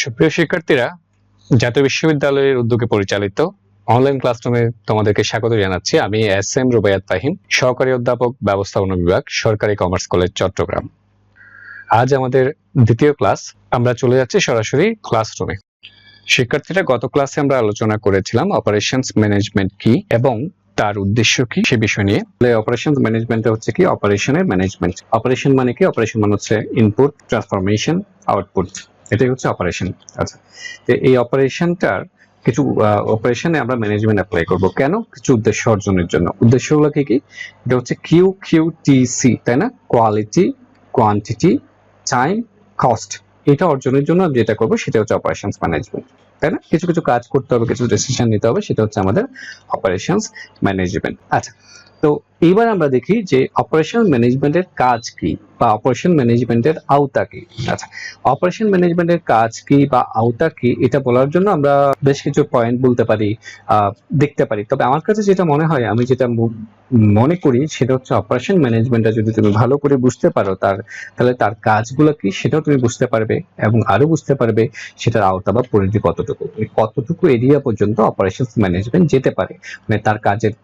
সুপ্রিয় শিক্ষার্থীরা, জাতীয় বিশ্ববিদ্যালয়ের উদ্যোগে পরিচালিত অনলাইন ক্লাসরুমে তোমাদেরকে স্বাগত জানাচ্ছি। আমি এস.এম. রুবাইয়াত ফাহিম, সহকারী অধ্যাপক, ব্যবস্থাপনা বিভাগ, সরকারি কমার্স কলেজ, চট্টগ্রাম। আজ আমাদের দ্বিতীয় ক্লাস। আমরা চলে যাচ্ছি সরাসরি ক্লাসরুমে। শিক্ষার্থীরা, গত ক্লাসে আমরা আলোচনা করেছিলাম অপারেশনস ম্যানেজমেন্ট কি এবং তার উদ্দেশ্য কি সে বিষয় নিয়ে। অপারেশনস ম্যানেজমেন্ট হচ্ছে কি? অপারেশনের ম্যানেজমেন্ট। অপারেশন মানে কি? অপারেশন মানে হচ্ছে ইনপুট, ট্রান্সফরমেশন, আউটপুট। এটাই হচ্ছে অপারেশন। আচ্ছা, তো এই অপারেশনটার কিছু অপারেশনে আমরা ম্যানেজমেন্ট অ্যাপ্লাই করব। কেন? কিছু উদ্দেশ্য অর্জনের জন্য। উদ্দেশ্যগুলো কি কি? এটা হচ্ছে QQTC, তাই না? Quality, quantity, time, cost. এটা অর্জনের জন্য যেটা করব সেটা হচ্ছে অপারেশনস ম্যানেজমেন্ট, তাই না? কিছু কিছু কাজ করতে হবে, কিছু ডিসিশন নিতে হবে, সেটা হচ্ছে আমাদের অপারেশনস ম্যানেজমেন্ট। আচ্ছা, তো এইবার আমরা দেখি যে অপারেশন ম্যানেজমেন্টের কাজ কি বা অপারেশন ম্যানেজমেন্টের আওতা কি। আচ্ছা, অপারেশন ম্যানেজমেন্টের কাজ কি বা আওতা কি এটা বলার জন্য আমরা বেশ কিছু পয়েন্ট বলতে পারি, দেখতে পারি। তবে আমার কাছে যেটা মনে হয়, আমি যেটা মনে করি সেটা হচ্ছে অপারেশন ম্যানেজমেন্টটা যদি তুমি ভালো করে বুঝতে পারো তাহলে তার কাজগুলো কি সেটাও তুমি বুঝতে পারবে এবং আরো বুঝতে পারবে সেটার আওতা বা পরিধি কতটুকু এরিয়া পর্যন্ত অপারেশন ম্যানেজমেন্ট যেতে পারে, মানে তার কাজের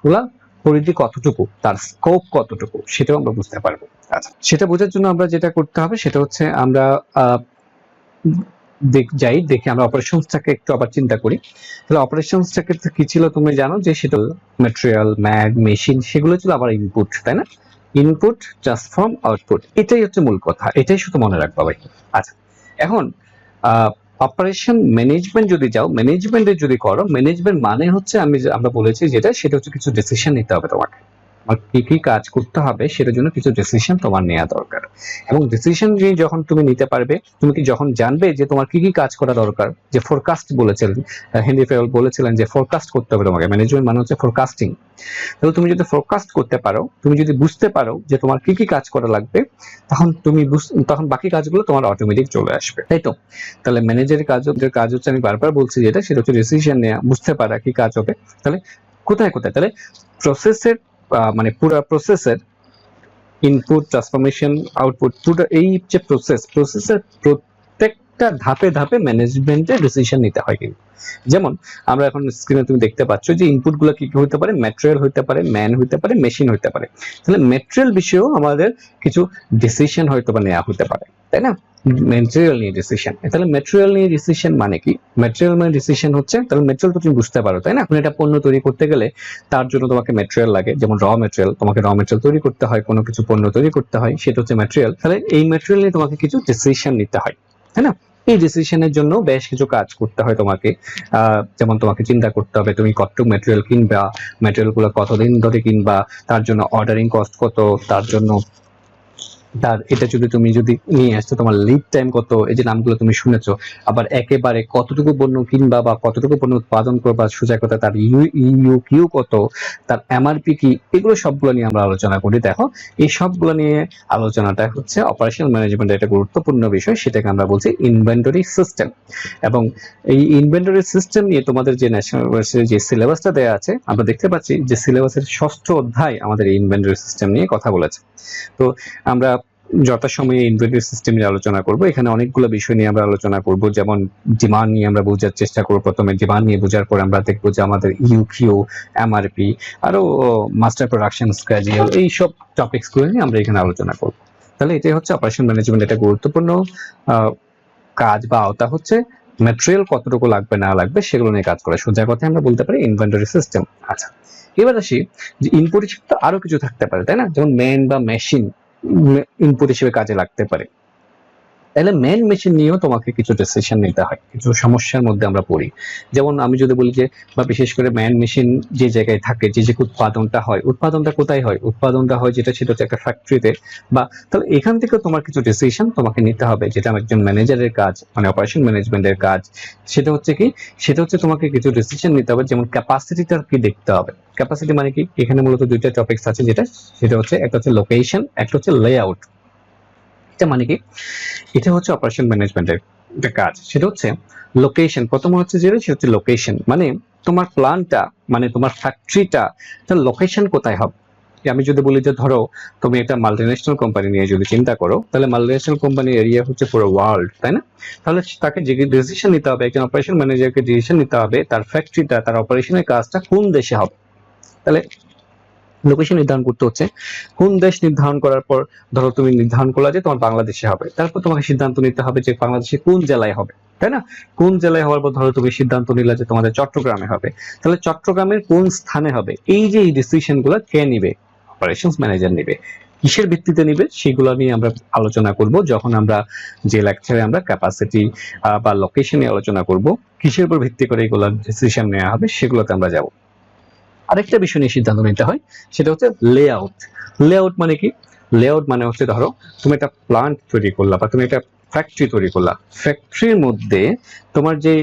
পরিধি কতটুকু, তার স্কোপ কতটুকু, সেটাও আমরা বুঝতে পারবো। আচ্ছা, সেটা বোঝার জন্য আমরা যেটা করতে হবে সেটা হচ্ছে আমরা দেখে আমরা অপারেশনসটাকে একটু আবার চিন্তা করি। তাহলে অপারেশনসটাকে কি ছিল তুমি জানো, যে সেটা ম্যাটেরিয়াল, মেশিন, সেগুলো ছিল আবার ইনপুট, তাই না? ইনপুট, ট্রান্সফর্ম, আউটপুট, এটাই হচ্ছে মূল কথা। এটাই শুধু মনে রাখবা ভাই। আচ্ছা, এখন অপারেশন ম্যানেজমেন্ট যদি যাও, ম্যানেজমেন্টে যদি করো, ম্যানেজমেন্ট মানে হচ্ছে আমরা বলেছি সেটা হচ্ছে কিছু ডিসিশন নিতে হবে তোমাকে। কি কি কাজ করতে হবে সেটার জন্য কিছু ডিসিশন তোমার নেওয়া দরকার। এবং ডিসিশন যখন তুমি নিতে পারবে, তুমি কি যখন জানবে যে তোমার কি কি কাজ করা দরকার, যে ফোরকাস্ট বলেছিলেন হেনরি ফেল, বলেছিলেন যে ফোরকাস্ট করতে হবে তোমাকে। ম্যানেজমেন্ট মানে হচ্ছে ফোরকাস্টিং। তাহলে তুমি যদি ফোরকাস্ট করতে পারো, তুমি যদি বুঝতে পারো যে তোমার কি কি কাজ করা লাগবে, তখন বাকি কাজগুলো তোমার অটোমেটিক চলে আসবে, তাই তো? তাহলে ম্যানেজারের কাজ হচ্ছে, আমি বারবার বলছি সেটা হচ্ছে ডিসিশন নেওয়া, বুঝতে পারা কি কাজ হবে। তাহলে কোথায় কোথায়, তাহলে প্রসেসের মানে পুরো প্রসেসের ইনপুট, ট্রান্সফরমেশন, আউটপুট, পুরো এই যে প্রসেসের প্রত্যেকটা ধাপে ধাপে ম্যানেজমেন্টের ডিসিশন নিতে হয়। কিন্তু যেমন আমরা এখন স্ক্রিনে তুমি দেখতে পাচ্ছ যে ইনপুট গুলো কি কি হতে পারে, ম্যাটেরিয়াল হতে পারে, ম্যান হতে পারে, মেশিন হতে পারে। তাহলে ম্যাটেরিয়াল বিষয়েও আমাদের কিছু ডিসিশন হয়তো বা নেওয়া হতে পারে, তাই না? ম্যাটেরিয়াল নিয়ে ডিসিশন। তাহলে ম্যাটেরিয়াল নিয়ে ডিসিশন মানে কি? ম্যাটেরিয়াল মানে ডিসিশন হচ্ছে, তাহলে ম্যাটেরিয়াল তো তুমি বুঝতে পারো, তাই না? এখন এটা পণ্য তৈরি করতে গেলে তার জন্য তোমাকে ম্যাটেরিয়াল লাগে, যেমন র ম্যাটেরিয়াল। তোমাকে র ম্যাটেরিয়াল তৈরি করতে হয়, কোনো কিছু পণ্য তৈরি করতে হয়, সেটা হচ্ছে ম্যাটেরিয়াল। তাহলে এই ম্যাটেরিয়াল নিয়ে তোমাকে কিছু ডিসিশন নিতে হয়, তাই না? এই ডিসিশনের জন্য বেশ কিছু কাজ করতে হয় তোমাকে। যেমন তোমাকে চিন্তা করতে হবে তুমি কতটুকু ম্যাটেরিয়াল কিনবা, ম্যাটেরিয়াল গুলো কতদিন ধরে কিনবা, তার জন্য অর্ডারিং কস্ট কত, তার জন্য এটা তুমি যদি নিয়ে আসছো, তোমার লিড টাইম কত, এই যে নামগুলো তুমি শুনেছো। আবার একেবারে কতটুকু পণ্য কিনবা বা কতটুকু পণ্য উৎপাদন করবা, সোজা কথা তার ইউকিউ কত, তার এমআরপি কি, এগুলো সবগুলো নিয়ে আমরা আলোচনা করি। দেখো, এই সবগুলো নিয়ে আলোচনাটা হচ্ছে অপারেশনাল ম্যানেজমেন্টের একটা গুরুত্বপূর্ণ বিষয়, সেটাকে আমরা বলছি ইনভেন্টরি সিস্টেম। এবং এই ইনভেন্টরি সিস্টেম নিয়ে তোমাদের যে ন্যাশনাল ইউনিভার্সিটির যে সিলেবাসটা দেওয়া আছে, আমরা দেখতে পাচ্ছি যে সিলেবাসের 6ষ্ঠ অধ্যায় আমাদের এই ইনভেন্টরি সিস্টেম নিয়ে কথা বলেছে। তো আমরা যথাসময়ে ইনভেন্টরি সিস্টেম নিয়ে আলোচনা করব। এখানে অনেকগুলো বিষয় নিয়ে আমরা আলোচনা করব, যেমন ডিমান্ড নিয়ে আমরা বোঝার চেষ্টা করব। প্রথমে ডিমান্ড নিয়ে বোঝার পর আমরা দেখব যে আমাদের ইউকিউ, এমআরপি, আরো মাস্টার প্রোডাকশন স্কেডিউল, এইসব টপিকস গুলো নিয়ে আমরা এখানে আলোচনা করব। তাহলে এটাই হচ্ছে অপারেশন ম্যানেজমেন্ট। এটা গুরুত্বপূর্ণ কাজ বা আওতা হচ্ছে ম্যাটেরিয়াল কতটুকু লাগবে না লাগবে সেগুলো নিয়ে কাজ করে। সোজা কথায় আমরা বলতে পারি ইনভেন্টরি সিস্টেম। আচ্ছা, এবার আসি যে ইনপুট হিসেবে তো আরো কিছু থাকতে পারে, তাই না? যেমন ম্যান বা মেশিন ইনপুট হিসেবে কাজে লাগতে পারে। তাহলে মেন মেশিন নিয়েও তোমাকে কিছু ডিসিশন নিতে হয়, কিছু সমস্যার মধ্যে আমরা পড়ি। যেমন আমি যদি বলি যে, বা বিশেষ করে ম্যান মেশিন যে জায়গায় থাকে, যে উৎপাদনটা হয়, উৎপাদনটা কোথায় হয়? উৎপাদনটা হয় সেটা হচ্ছে একটা ফ্যাক্টরিতে। বা তাহলে এখান থেকে তোমার কিছু ডিসিশন তোমাকে নিতে হবে, যেটা একজন ম্যানেজারের কাজ, মানে অপারেশন ম্যানেজমেন্টের কাজ। সেটা হচ্ছে কি? সেটা হচ্ছে তোমাকে কিছু ডিসিশন নিতে হবে, যেমন ক্যাপাসিটিটা কি দেখতে হবে। ক্যাপাসিটি মানে কি? এখানে মূলত দুইটা টপিকস আছে, সেটা হচ্ছে একটা হচ্ছে লোকেশন, একটা হচ্ছে লেআউট। এটা মানে কি? এটা হচ্ছে অপারেশন ম্যানেজমেন্টের একটা কাজ, সেটা হচ্ছে লোকেশন। প্রথম হচ্ছে সেটা হচ্ছে লোকেশন, মানে তোমার প্ল্যানটা, মানে তোমার ফ্যাক্টরিটা, তার লোকেশন কোথায় হবে। আমি যদি বলি যে ধরো তুমি একটা মাল্টিন্যাশনাল কোম্পানি নিয়ে যদি চিন্তা করো, তাহলে মাল্টিন্যাশনাল কোম্পানির এরিয়া হচ্ছে পুরো ওয়ার্ল্ড, তাই না? তাহলে তাকে যে ডিসিশন নিতে হবে, একজন অপারেশন ম্যানেজারকে ডিসিশন নিতে হবে তার ফ্যাক্টরিটা, তার অপারেশনের কাজটা কোন দেশে হবে। তাহলে লোকেশন নির্ধারণ করতে হচ্ছে। কোন দেশ নির্ধারণ করার পর ধরো তুমি নির্ধারণ করলা যে তোমার বাংলাদেশে হবে, তারপর তোমাকে সিদ্ধান্ত নিতে হবে যে বাংলাদেশে কোন জেলায় হবে, তাই না? কোন জেলায় হওয়ার পর ধরো তুমি সিদ্ধান্ত নিলা যে তোমাদের চট্টগ্রামে হবে, তাহলে চট্টগ্রামের কোন স্থানে হবে, এই যে এই ডিসিশন গুলো কে নিবে? অপারেশনস ম্যানেজার নিবে। কিসের ভিত্তিতে নিবে সেগুলো নিয়ে আমরা আলোচনা করব যখন আমরা যে লেকচারে আমরা ক্যাপাসিটি বা লোকেশন নিয়ে আলোচনা করব, কিসের উপর ভিত্তি করে এগুলো ডিসিশন নেওয়া হবে সেগুলোতে আমরা যাব। আরেকটা বিষয় নিয়ে সিদ্ধান্ত নিতে হয়, সেটা হচ্ছে লেআউট। লেআউট মানে কি? লেআউট মানে হচ্ছে ধরো তুমি একটা প্লান্ট তৈরি করলা বা তুমি একটা ফ্যাক্টরি তৈরি করলা, ফ্যাক্টরির মধ্যে তোমার যে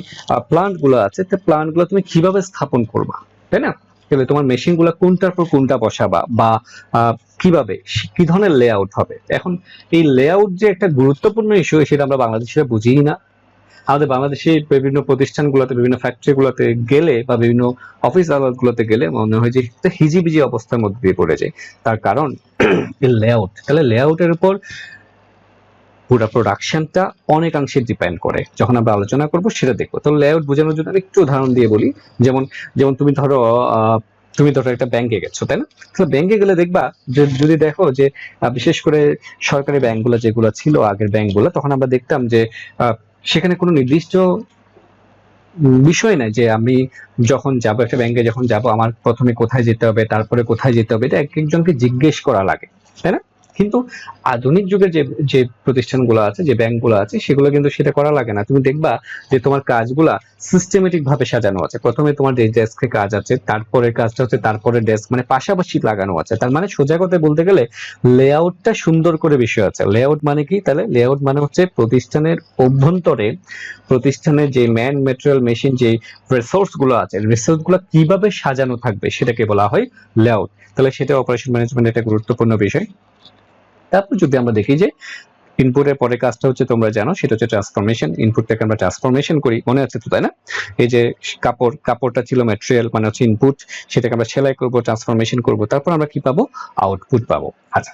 প্লান্ট গুলো আছে, প্লান্ট গুলো তুমি কিভাবে স্থাপন করবা, তাই না? তাহলে তোমার মেশিন গুলা কোনটার পর কোনটা বসাবা বা কিভাবে, কি ধরনের লেআউট হবে। এখন এই লেআউট যে একটা গুরুত্বপূর্ণ ইস্যু, সেটা আমরা বাংলাদেশিরা বুঝিই না। আমাদের বাংলাদেশে বিভিন্ন প্রতিষ্ঠানগুলোতে, বিভিন্ন ফ্যাক্টরিগুলোতে গেলে বা বিভিন্ন অফিস আদালতগুলোতে গেলে মনে হয় যে হিজিবিজি অবস্থার মধ্যে দিয়ে পড়ে যায়। তার কারণ এই লেআউট। তাহলে লেআউটের উপর পুরো প্রোডাকশনটা অনেকাংশে ডিপেন্ড করে, যখন আমরা আলোচনা করব সেটা দেখবো। তো লেআউট বোঝানোর জন্য একটু উদাহরণ দিয়ে বলি। যেমন যেমন তুমি ধরো একটা ব্যাংকে গেছো, তাই না? তো ব্যাংকে গেলে দেখবা যে যদি দেখো যে বিশেষ করে সরকারি ব্যাংকগুলো যেগুলো ছিল আগের ব্যাংকগুলো, তখন আমরা দেখতাম যে সেখানে কোনো নির্দিষ্ট বিষয় নাই যে আমি যখন যাবো একটা ব্যাংকে, যখন যাব আমার প্রথমে কোথায় যেতে হবে, তারপরে কোথায় যেতে হবে, এটা এক একজনকে জিজ্ঞেস করা লাগে, তাই না? কিন্তু আধুনিক যুগের যে যে প্রতিষ্ঠানগুলো আছে, যে ব্যাংকগুলো আছে, সেগুলো কিন্তু সেটা করা লাগে না। তুমি দেখবা যে তোমার কাজগুলা সিস্টেমেটিক ভাবে সাজানো আছে। প্রথমে তোমার ডেস্কে কাজ আছে, তারপরে কাজটা হচ্ছে তারপরে ডেস্ক, মানে পাশাপাশি লাগানো আছে। তার মানে সোজা কথা বলতে গেলে লেআউটটা সুন্দর করে বিষয় আছে। লেআউট মানে কি? তাহলে লেআউট মানে হচ্ছে প্রতিষ্ঠানের অভ্যন্তরে প্রতিষ্ঠানের যে ম্যান ম্যাটেরিয়াল মেশিন যে রিসোর্স গুলো আছে, রিসোর্স গুলো কিভাবে সাজানো থাকবে সেটাকে বলা হয় লেআউট। তাহলে সেটা অপারেশন ম্যানেজমেন্ট একটা গুরুত্বপূর্ণ বিষয়। তারপর যদি আমরা দেখি যে ইনপুটের পরে কাজটা হচ্ছে তোমরা জানো, সেটা হচ্ছে ট্রান্সফরমেশন। ইনপুটটাকে আমরা ট্রান্সফরমেশন করি, মনে আছে তো, তাই না? এই যে কাপড়টা ছিল ম্যাটেরিয়াল, মানে হচ্ছে ইনপুট, সেটাকে আমরা সেলাই করব, ট্রান্সফরমেশন করব, তারপর আমরা কি পাবো? আউটপুট পাবো। আচ্ছা,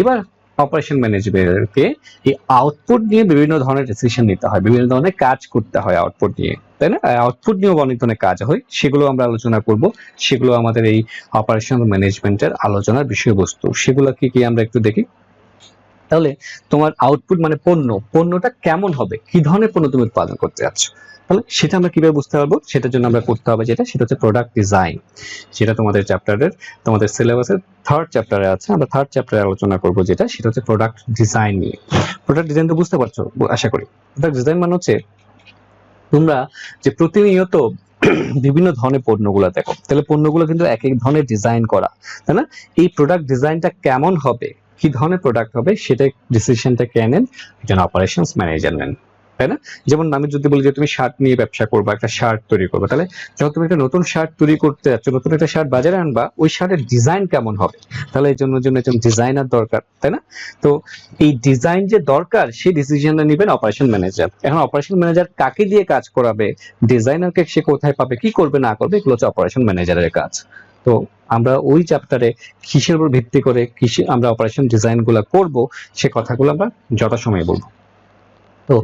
এবার অপারেশন ম্যানেজমেন্টকে এই আউটপুট নিয়ে বিভিন্ন ধরনের ডিসিশন নিতে হয়, বিভিন্ন ধরনের কাজ করতে হয় আউটপুট নিয়ে, তাই না? আউটপুট নিয়েও অনেক ধরনের কাজ হয়, সেগুলো আমরা আলোচনা করব। সেগুলো আমাদের এই অপারেশন ম্যানেজমেন্টের আলোচনার বিষয়বস্তু। সেগুলো কি কি আমরা একটু দেখি। তাহলে তোমার আউটপুট মানে পণ্যটা কেমন হবে, কি ধরনের পণ্য তুমি উৎপাদন করতে যাচ্ছ, তাহলে সেটা আমরা কিভাবে বুঝতে পারবো? সেটার জন্য আমরা করতে হবে সেটা হচ্ছে প্রোডাক্ট ডিজাইন। সেটা তোমাদের চ্যাপ্টারের, তোমাদের সিলেবাসের থার্ড চ্যাপ্টারে আছে। আমরা থার্ড চ্যাপ্টারে আলোচনা করব সেটা হচ্ছে প্রোডাক্ট ডিজাইন নিয়ে। প্রোডাক্ট ডিজাইন তো বুঝতে পারছো আশা করি। প্রোডাক্ট ডিজাইন মানে হচ্ছে তোমরা যে প্রতিনিয়ত বিভিন্ন ধরনের পণ্যগুলো দেখো, তাহলে পণ্যগুলো কিন্তু এক এক ধরনের ডিজাইন করা, তাই না? এই প্রোডাক্ট ডিজাইনটা কেমন হবে, কি ধরনের প্রোডাক্ট হবে, সেটা ডিসিশনটা কে নেন? একজন অপারেশনস ম্যানেজার নেন, তাই না? যেমন আমি যদি বলি যে তুমি শার্ট নিয়ে ব্যবসা করবা, একটা শার্ট তৈরি করবে, তাহলে যখন তুমি একটা নতুন শার্ট তৈরি করতে যাচ্ছ, নতুন একটা শার্ট বাজারে আনবা, ওই শার্টের ডিজাইন কেমন হবে, তাহলে এর জন্য একজন ডিজাইনার দরকার, তাই না? তো এই ডিজাইন যে দরকার, সেই ডিসিশনটা নেবেন অপারেশন ম্যানেজার। এখন অপারেশন ম্যানেজার কাকে দিয়ে কাজ করাবে, ডিজাইনারকে সে কোথায় পাবে, কি করবে না করবে, এগুলো হচ্ছে অপারেশন ম্যানেজারের কাজ। তো আমরা ওই চ্যাপ্টারে কিসের উপর ভিত্তি করে আমরা অপারেশন ডিজাইন গুলা করবো, সে কথাগুলো আমরা যথাসময়ে বলবো। তো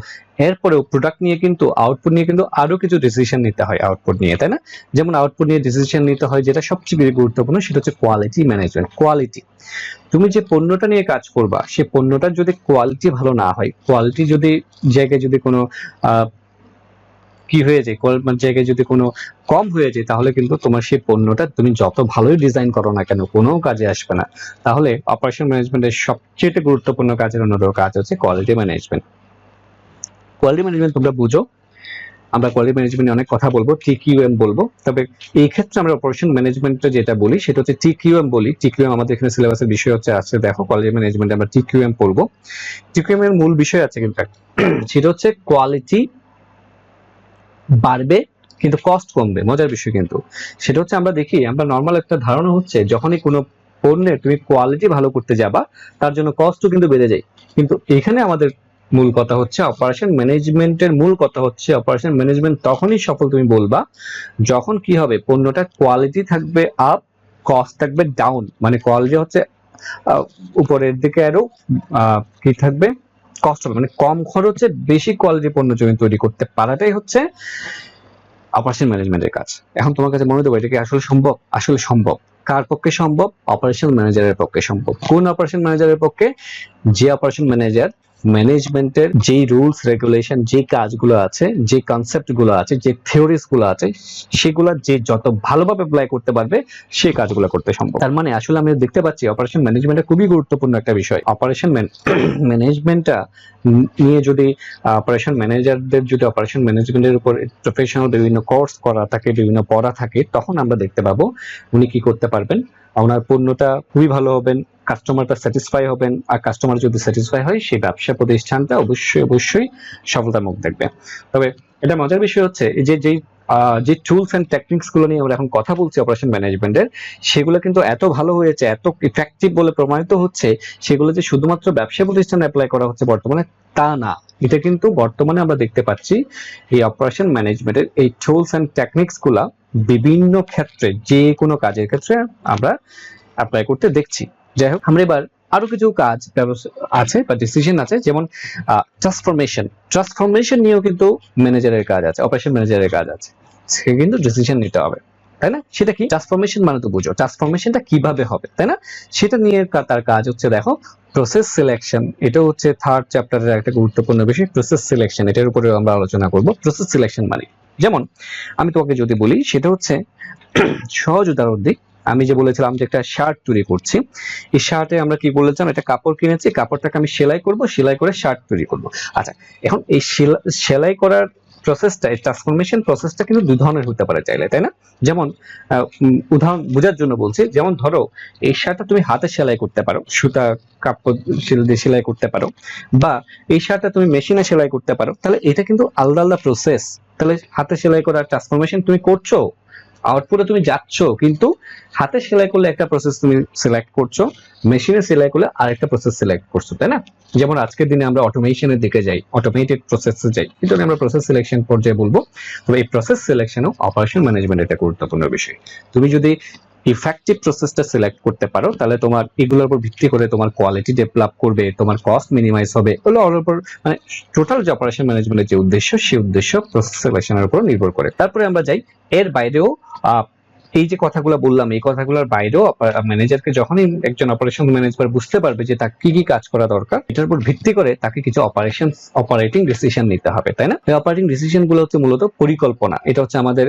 এরপরেও প্রোডাক্ট নিয়ে কিন্তু, আউটপুট নিয়ে কিন্তু আরো কিছু ডিসিশন নিতে হয় আউটপুট নিয়ে, তাই না? যেমন আউটপুট নিয়ে ডিসিশন নিতে হয় যেটা সবচেয়ে গুরুত্বপূর্ণ, সেটা হচ্ছে কোয়ালিটি ম্যানেজমেন্ট। কোয়ালিটি, তুমি যে পণ্যটা নিয়ে কাজ করবা, সে পণ্যটার যদি কোয়ালিটি ভালো না হয়, কোয়ালিটি যদি জায়গায় যদি কোনো কি হয়ে যায়, জায়গায় যদি কোনো কম হয়ে যায়, তাহলে কিন্তু তোমার সেই পণ্যটা তুমি যত ভালোই ডিজাইন করো না কেন, কোনো কাজে আসবে না। তাহলে অপারেশন ম্যানেজমেন্টের সবচেয়ে গুরুত্বপূর্ণ কাজের অন্যতম কাজ হচ্ছে কোয়ালিটি ম্যানেজমেন্ট। কোয়ালিটি ম্যানেজমেন্ট তোমরা বুঝো, আমরা কোয়ালিটি ম্যানেজমেন্টে অনেক কথা বলবো, টিকিউএম বলবো, তবে এই ক্ষেত্রে আমরা অপারেশন ম্যানেজমেন্টে যেটা বলি সেটা হচ্ছে টিকিউএম বলি। টিকিউএম আমাদের এখানে সিলেবাসের বিষয় হচ্ছে আছে, দেখো কোয়ালিটি ম্যানেজমেন্টে আমরা টিকিউএম পড়বো। টিকিউএম এর মূল বিষয় আছে কিন্তু সেটা হচ্ছে কোয়ালিটি বাড়বে কিন্তু কস্ট কমবে। মজার বিষয় কিন্তু সেটা হচ্ছে, আমরা দেখি, আমরা নর্মাল একটা ধারণা হচ্ছে যখনই কোনো পণ্যের তুমি কোয়ালিটি ভালো করতে যাবা, তার জন্য কস্টও কিন্তু বেড়ে যায়। কিন্তু এখানে আমাদের মূল কথা হচ্ছে অপারেশন ম্যানেজমেন্টের মূল কথা হচ্ছে অপারেশন ম্যানেজমেন্ট তখনই সফল তুমি বলবা যখন কি হবে, পণ্যটার কোয়ালিটি থাকবে আপ, কস্ট থাকবে ডাউন, মানে কোয়ালিটি হচ্ছে উপরের দিকে আরো কি থাকবে, কষ্ট হবে, মানে কম খরচে বেশি কোয়ালিটি পণ্য জমি তৈরি করতে পারাটাই হচ্ছে অপারেশন ম্যানেজমেন্টের কাজ। এখন তোমার কাছে মনে হবে এটা কি আসলে সম্ভব? আসলে সম্ভব। কার পক্ষে সম্ভব? অপারেশন ম্যানেজারের পক্ষে সম্ভব। কোন অপারেশন ম্যানেজারের পক্ষে? যে অপারেশন ম্যানেজার ম্যানেজমেন্টের যেই রুলস রেগুলেশন, যে কাজগুলো আছে, যে কনসেপ্ট গুলো আছে, যে থিওরিজ গুলো আছে, সেগুলো যে যত ভালোভাবে অ্যাপ্লাই করতে পারবে সেই কাজগুলো করতে সম্ভব। তার মানে আসলে আমরা দেখতে পাচ্ছি অপারেশন ম্যানেজমেন্টটা খুবই গুরুত্বপূর্ণ একটা বিষয়। অপারেশন ম্যানেজমেন্টটা নিয়ে যদি অপারেশন ম্যানেজারদের যদি অপারেশন ম্যানেজমেন্টের উপর প্রফেশনাল বিভিন্ন কোর্স করা থাকে, বিভিন্ন পড়া থাকে, তখন আমরা দেখতে পাবো উনি কি করতে পারবেন। ওনার পণ্যটা খুবই ভালো হবেন, কাস্টমারটা স্যাটিসফাই হবেন, আর কাস্টমার যদি স্যাটিসফাই হয় সেই ব্যবসা প্রতিষ্ঠানটা অবশ্যই সফলতার মুখ দেখবে। তবে এটা মজার বিষয় হচ্ছে যে টুলস এন্ড টেকনিক্স গুলো নিয়ে আমরা এখন কথা বলছি অপারেশন ম্যানেজমেন্টের, সেগুলো কিন্তু এত ভালো হয়েছে, এত ইফেক্টিভ বলে প্রমাণিত হচ্ছে, সেগুলো যে শুধুমাত্র ব্যবসা প্রতিষ্ঠানে অ্যাপ্লাই করা হচ্ছে বর্তমানে তা না। এটা কিন্তু বর্তমানে আমরা দেখতে পাচ্ছি এই অপারেশন ম্যানেজমেন্টের এই টুলস এন্ড টেকনিক্স গুলা বিভিন্ন ক্ষেত্রে, যে কোনো কাজের ক্ষেত্রে আমরা অ্যাপ্লাই করতে দেখছি। যাই হোক, আমরা এবার আরো কিছু কাজ আছে বা ডিসিশন আছে, যেমন ট্রান্সফরমেশন নিয়েও কিন্তু ম্যানেজারের কাজ আছে, অপারেশন ম্যানেজারের কাজ আছে, সে কিন্তু ডিসিশন নিতে হবে, তাই না? সেটা কি ট্রান্সফরমেশন মানে? তো বুঝো ট্রান্সফরমেশনটা কিভাবে হবে, তাই না? সেটা নিয়ে তার কাজ হচ্ছে, দেখো, প্রসেস সিলেকশন। এটা হচ্ছে থার্ড চ্যাপ্টারের একটা গুরুত্বপূর্ণ বিষয়, প্রসেস সিলেকশন। এটার উপরে আমরা আলোচনা করব। প্রসেস সিলেকশন মানে, যেমন আমি তোমাকে যদি বলি, সেটা হচ্ছে সহজ উদাহরণ দিই। আমি যে বলেছিলাম যে একটা শার্ট তৈরি করছি, এই শার্টে আমরা কি বলেছিলাম, একটা কাপড় কিনেছি, কাপড়টাকে আমি সেলাই করব, সেলাই করে শার্ট তৈরি করব। আচ্ছা, এখন এই সেলাই করার প্রসেসটা, এই ট্রান্সফরমেশন প্রসেসটা কিন্তু দুই ধরনের হতে পারে চাইলে, তাই না? যেমন উদাহরণ বোঝার জন্য বলছি, যেমন ধরো এই শার্টটা তুমি হাতে সেলাই করতে পারো, সুতা কাপড় দিয়ে সেলাই করতে পারো, বা এই শার্টটা তুমি মেশিনে সেলাই করতে পারো। তাহলে এটা কিন্তু আলাদা আলাদা প্রসেস। তাহলে হাতে সেলাই করার ট্রান্সফরমেশন তুমি করছো, আউটপুটে তুমি যাচ্ছ, কিন্তু হাতে সেলাই করলে একটা প্রসেস তুমি সিলেক্ট করছো, মেশিনে সেলাই করলে আরেকটা প্রসেস সিলেক্ট করছো, তাই না? যেমন আজকের দিনে আমরা অটোমেশনের দিকে যাই, অটোমেটেড প্রসেসে যাই, কিন্তু আমরা প্রসেস সিলেকশন পর্যায়ে বলবো। তবে এই প্রসেস সিলেকশনও অপারেশন ম্যানেজমেন্ট একটা গুরুত্বপূর্ণ বিষয়। তুমি যদি ইফেক্টিভ প্রসেসটা সিলেক্ট করতে পারো, তাহলে তোমার এগুলোর উপর ভিত্তি করে তোমার কোয়ালিটি ডেভেলপ করবে, তোমার কস্ট মিনিমাইজ হবে, ওগুলো ওর উপর, মানে টোটাল যে অপারেশন ম্যানেজমেন্টের যে উদ্দেশ্য, সেই উদ্দেশ্য প্রসেস সিলেকশনের উপর নির্ভর করে। তারপরে আমরা যাই এর বাইরেও, এই যে কথাগুলো বললাম, এই কথাগুলোর বাইরেও ম্যানেজারকে যখনই একজন অপারেশন ম্যানেজার বুঝতে পারবে যে তার কি কি কাজ করা দরকার, এটার উপর ভিত্তি করে তাকে কিছু অপারেটিং ডিসিশন নিতে হবে, তাই না? এই অপারেটিং ডিসিশন গুলো হচ্ছে মূলত পরিকল্পনা। এটা হচ্ছে আমাদের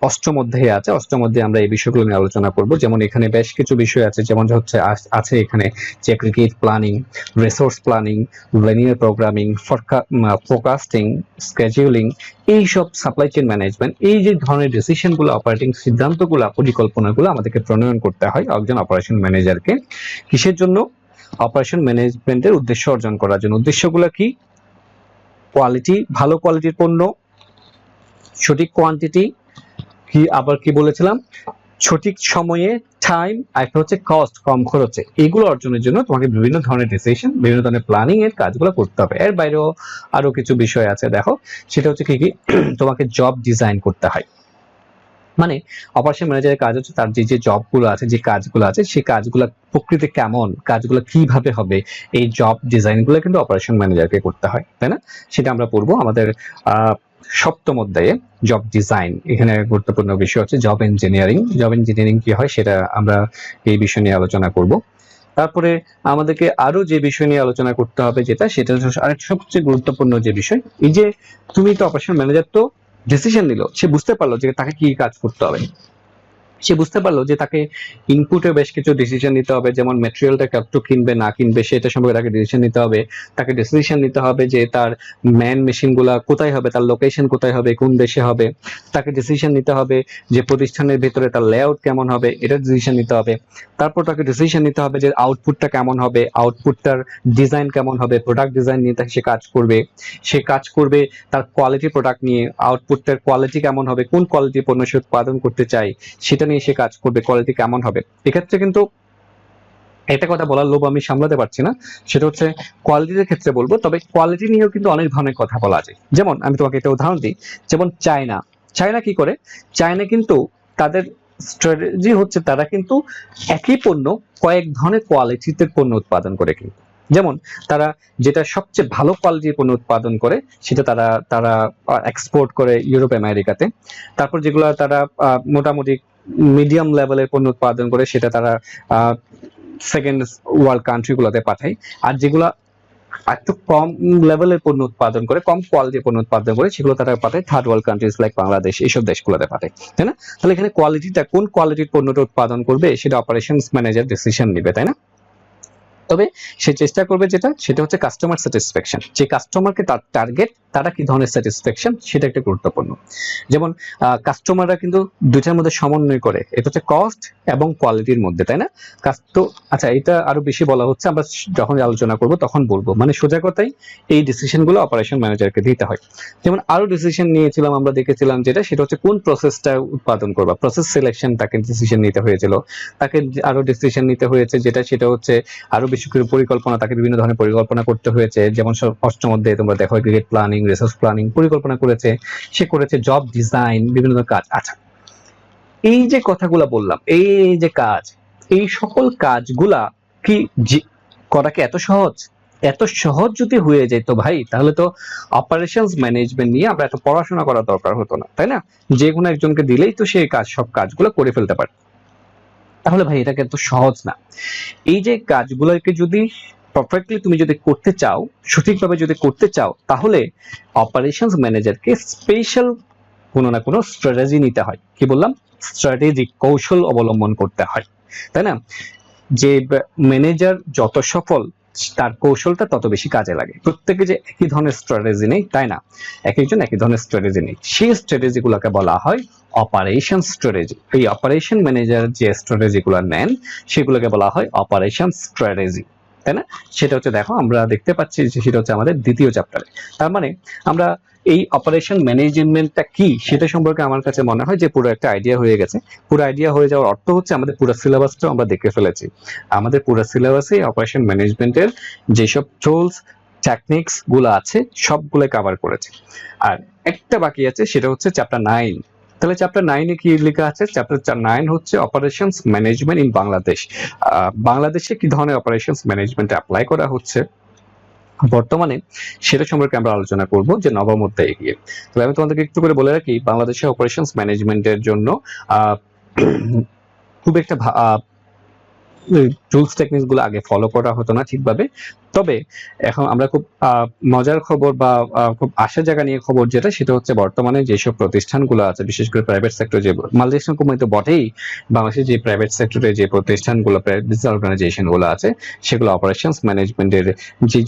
অষ্টম অধ্যায়ে আছে। অষ্টম অধ্যায়ে আমরা এই বিষয়গুলো নিয়ে আলোচনা করব। যেমন এখানে বেশ কিছু বিষয় আছে, যেমন হচ্ছে আছে এখানে segregate planning, resource planning, linear programming, forecasting, scheduling, এই সব সাপ্লাই চেইন ম্যানেজমেন্ট, এই যে ধরনের ডিসিশনগুলো, অপারেটিং সিদ্ধান্তগুলো, পরিকল্পনাগুলো আমাদেরকে প্রণয়ন করতে হয় একজন অপারেশন ম্যানেজারকে। কিসের জন্য? অপারেশন ম্যানেজমেন্টের উদ্দেশ্য অর্জন করার জন্য। উদ্দেশ্যগুলো কি? কোয়ালিটি, ভালো কোয়ালিটির পণ্য, সঠিক কোয়ান্টিটি, কি আবার কি বলেছিলাম, সঠিক সময়ে, টাইম, আর একটা হচ্ছে কস্ট, কম খরচে। এগুলো অর্জনের জন্য তোমাকে বিভিন্ন ধরনের ডিসিশন, বিভিন্ন ধরনের প্ল্যানিং এর কাজগুলো করতে হবে। এর বাইরেও আরো কিছু বিষয় আছে, দেখো, সেটা হচ্ছে কি কি, তোমাকে জব ডিজাইন করতে হয়। মানে অপারেশন ম্যানেজারের কাজ হচ্ছে তার যে জবগুলো আছে, যে কাজগুলো আছে, সেই কাজগুলো প্রকৃতি কেমন, কাজগুলো কিভাবে হবে, এই জব ডিজাইনগুলো কিন্তু অপারেশন ম্যানেজারকে করতে হয়, তাই না? সেটা আমরা পড়বো আমাদের সপ্তম অধ্যায়ে, জব ডিজাইন। এখানে গুরুত্বপূর্ণ বিষয় হচ্ছে জব ইঞ্জিনিয়ারিং। জব ইঞ্জিনিয়ারিং কি হয় সেটা আমরা এই বিষয় নিয়ে আলোচনা করব। তারপরে আমাদেরকে আরো যে বিষয় নিয়ে আলোচনা করতে হবে, সেটা হচ্ছে আরেক সবচেয়ে গুরুত্বপূর্ণ যে বিষয়, এই যে তুমি তো অপারেশন ম্যানেজার, তো ডিসিশন নিল, সে বুঝতে পারলো যে তাকে কি কাজ করতে হবে, সে বুঝতে পারলো যে তাকে ইনপুটে বেশ কিছু ডিসিশন নিতে হবে, যেমন ম্যাটেরিয়ালটা কতটুকু কিনবে না কিনবে সেটা সম্পর্কে তাকে ডিসিশন নিতে হবে। তাকে ডিসিশন নিতে হবে যে তার ম্যান মেশিন গুলা কোথায় হবে, তার লোকেশন কোথায় হবে, কোন দেশে হবে। তাকে ডিসিশন নিতে হবে যে প্রতিষ্ঠানের ভিতরে তার লেআউট কেমন হবে, এটা ডিসিশন নিতে হবে। তারপর তাকে ডিসিশন নিতে হবে যে আউটপুটটা কেমন হবে, আউটপুটটার ডিজাইন কেমন হবে, প্রোডাক্ট ডিজাইন নিয়ে সে কাজ করবে। সে কাজ করবে তার কোয়ালিটি প্রোডাক্ট নিয়ে, আউটপুটটার কোয়ালিটি কেমন হবে, কোন কোয়ালিটি পণ্য সে উৎপাদন করতে চায় সেটা নিয়ে সে কাজ করবে, কোয়ালিটি কেমন হবে। এক্ষেত্রে কিন্তু একটা কথা বলার লোভ আমি সামলাতে পারছি না, সেটা হচ্ছে কোয়ালিটির ক্ষেত্রে বলবো। তবে কোয়ালিটি নিয়েও কিন্তু অনেক ধরনের কথা বলা যায়। যেমন আমি তোমাকে একটা উদাহরণ দিই, যেমন চায়না কি করে, চায়না কিন্তু তাদের স্ট্র্যাটেজি হচ্ছে তারা কিন্তু একই পণ্য কয়েক ধরনের কোয়ালিটিতে পণ্য উৎপাদন করে, কিন্তু যেমন তারা যেটা সবচেয়ে ভালো কোয়ালিটির পণ্য উৎপাদন করে সেটা তারা তারা এক্সপোর্ট করে ইউরোপ আমেরিকাতে। তারপর যেগুলো তারা মোটামুটি মিডিয়াম লেভেলের পণ্য উৎপাদন করে সেটা তারা সেকেন্ড ওয়ার্ল্ড কান্ট্রিগুলোতে পাঠায়। আর যেগুলো একটু কম লেভেলের পণ্য উৎপাদন করে, কম কোয়ালিটির পণ্য উৎপাদন করে, সেগুলো তারা পাঠায় third world countries like Bangladesh, এইসব দেশগুলোতে পাঠায়, তাই না? তাহলে এখানে কোয়ালিটিটা, কোন কোয়ালিটির পণ্যটা উৎপাদন করবে সেটা অপারেশনস ম্যানেজার ডিসিশন নেবে, তাই না? তবে সে চেষ্টা করবে সেটা হচ্ছে কাস্টমার স্যাটিসফ্যাকশন। যে কাস্টমারকে তার টার্গেট, তারা কি ধরনের স্যাটিসফ্যাকশন, সেটা একটা গুরুত্বপূর্ণ। যেমন কাস্টমাররা কিন্তু দুইটার মধ্যে সমন্বয় করে, এটা হচ্ছে কস্ট এবং কোয়ালিটির মধ্যে, তাই না? তো আচ্ছা, এটা আরো বেশি বলা হচ্ছে, আমরা যখন আলোচনা করব তখন বলবো। মানে সোজা কথাই এই ডিসিশনগুলো অপারেশন ম্যানেজারকে দিতে হয়। যেমন আরো ডিসিশন নিয়েছিলাম, আমরা দেখেছিলাম সেটা হচ্ছে কোন প্রসেসটা উৎপাদন করবা, প্রসেস সিলেকশন তাকে ডিসিশন নিতে হয়েছিল। তাকে আরো ডিসিশন নিতে হয়েছে সেটা হচ্ছে আরো বেশি করে পরিকল্পনা, তাকে বিভিন্ন ধরনের পরিকল্পনা করতে হয়েছে। যেমন অষ্টম অধ্যায়ে তোমরা দেখো গ্রেড প্ল্যানিং, রিসোর্স প্ল্যানিং, পরিকল্পনা করেছে, সে করেছে জব ডিজাইন, বিভিন্ন ধরনের কাজ। আচ্ছা, এই যে কথাগুলো বললাম, এই যে কাজ, এই সকল কাজগুলা কি করা কি এত সহজ? এত সহজ যদি হয়ে যেত ভাই, তাহলে তো অপারেশনস ম্যানেজমেন্ট নিয়ে আমরা এত পড়াশোনা করার দরকার হতো না, তাই না? যে কোনো একজনকে দিলেই তো সে সব কাজগুলো করে ফেলতে পারে। তাহলে ভাই এটা কিন্তু সহজ না। এই যে কাজগুলোকে যদি পারফেক্টলি তুমি যদি করতে চাও, সঠিকভাবে যদি করতে চাও, তাহলে অপারেশনস ম্যানেজারকে স্পেশাল কোনো না কোনো স্ট্র্যাটেজি নিতে হয়। কি বললাম? স্ট্র্যাটেজি, কৌশল অবলম্বন করতে হয়, তাই না? যে ম্যানেজার যত সফল, তার কৌশলটা তত বেশি কাজে লাগে। প্রত্যেকে যে একই ধরনের স্ট্র্যাটেজি নেই তাই না, এক একজন একই ধরনের স্ট্র্যাটেজি নেই। সেই স্ট্র্যাটেজি গুলোকে বলা হয় অপারেশন স্ট্র্যাটেজি। এই অপারেশন ম্যানেজার যে স্ট্র্যাটেজি গুলো নেন সেগুলোকে বলা হয় অপারেশন স্ট্র্যাটেজি, তাই না? সেটা হচ্ছে, দেখো আমরা দেখতে পাচ্ছি যে সেটা হচ্ছে আমাদের দ্বিতীয় চ্যাপ্টারে। তার মানে আমরা এই অপারেশন ম্যানেজমেন্টটা কি সেটা সম্পর্কে আমার কাছে মনে হয় যে পুরো একটা আইডিয়া হয়ে গেছে। পুরো আইডিয়া হয়ে যাওয়ার অর্থ হচ্ছে আমাদের পুরো সিলেবাসটাও আমরা দেখে ফেলেছি। আমাদের পুরো সিলেবাসে অপারেশন ম্যানেজমেন্টের যেসব টুলস, টেকনিক্স গুলো আছে সবগুলো কভার করেছে। আর একটা বাকি আছে, সেটা হচ্ছে চ্যাপ্টার 9। তাহলে চ্যাপ্টার 9 এ কি লেখা আছে? চ্যাপ্টার 9 হচ্ছে অপারেশনস ম্যানেজমেন্ট ইন বাংলাদেশ। বাংলাদেশে কি ধরনের অপারেশনস ম্যানেজমেন্ট অ্যাপ্লাই করা হচ্ছে বর্তমানে, সেটা সম্পর্কে আমরা আলোচনা করব যে নবম অধ্যায়ে গিয়ে। তবে আমি তোমাদেরকে একটু করে বলে রাখি, বাংলাদেশে অপারেশনস ম্যানেজমেন্টের জন্য খুব একটা টুলস টেকনিক্স গুলো আগে ফলো করা হতো না ঠিকভাবে। তবে এখন আমরা খুব মজার খবর বা খুব আশার জায়গা নিয়ে খবর যেটা, সেটা হচ্ছে বর্তমানে যেসব প্রতিষ্ঠানগুলো আছে, বিশেষ করে প্রাইভেট সেক্টর, যে মাল্টিনেশনাল কোম্পানি তো বটেই, বাংলাদেশের যে প্রাইভেট সেক্টরে যে প্রতিষ্ঠানগুলো, বিজনেস অর্গানাইজেশন গুলো আছে, সেগুলো অপারেশনস ম্যানেজমেন্টের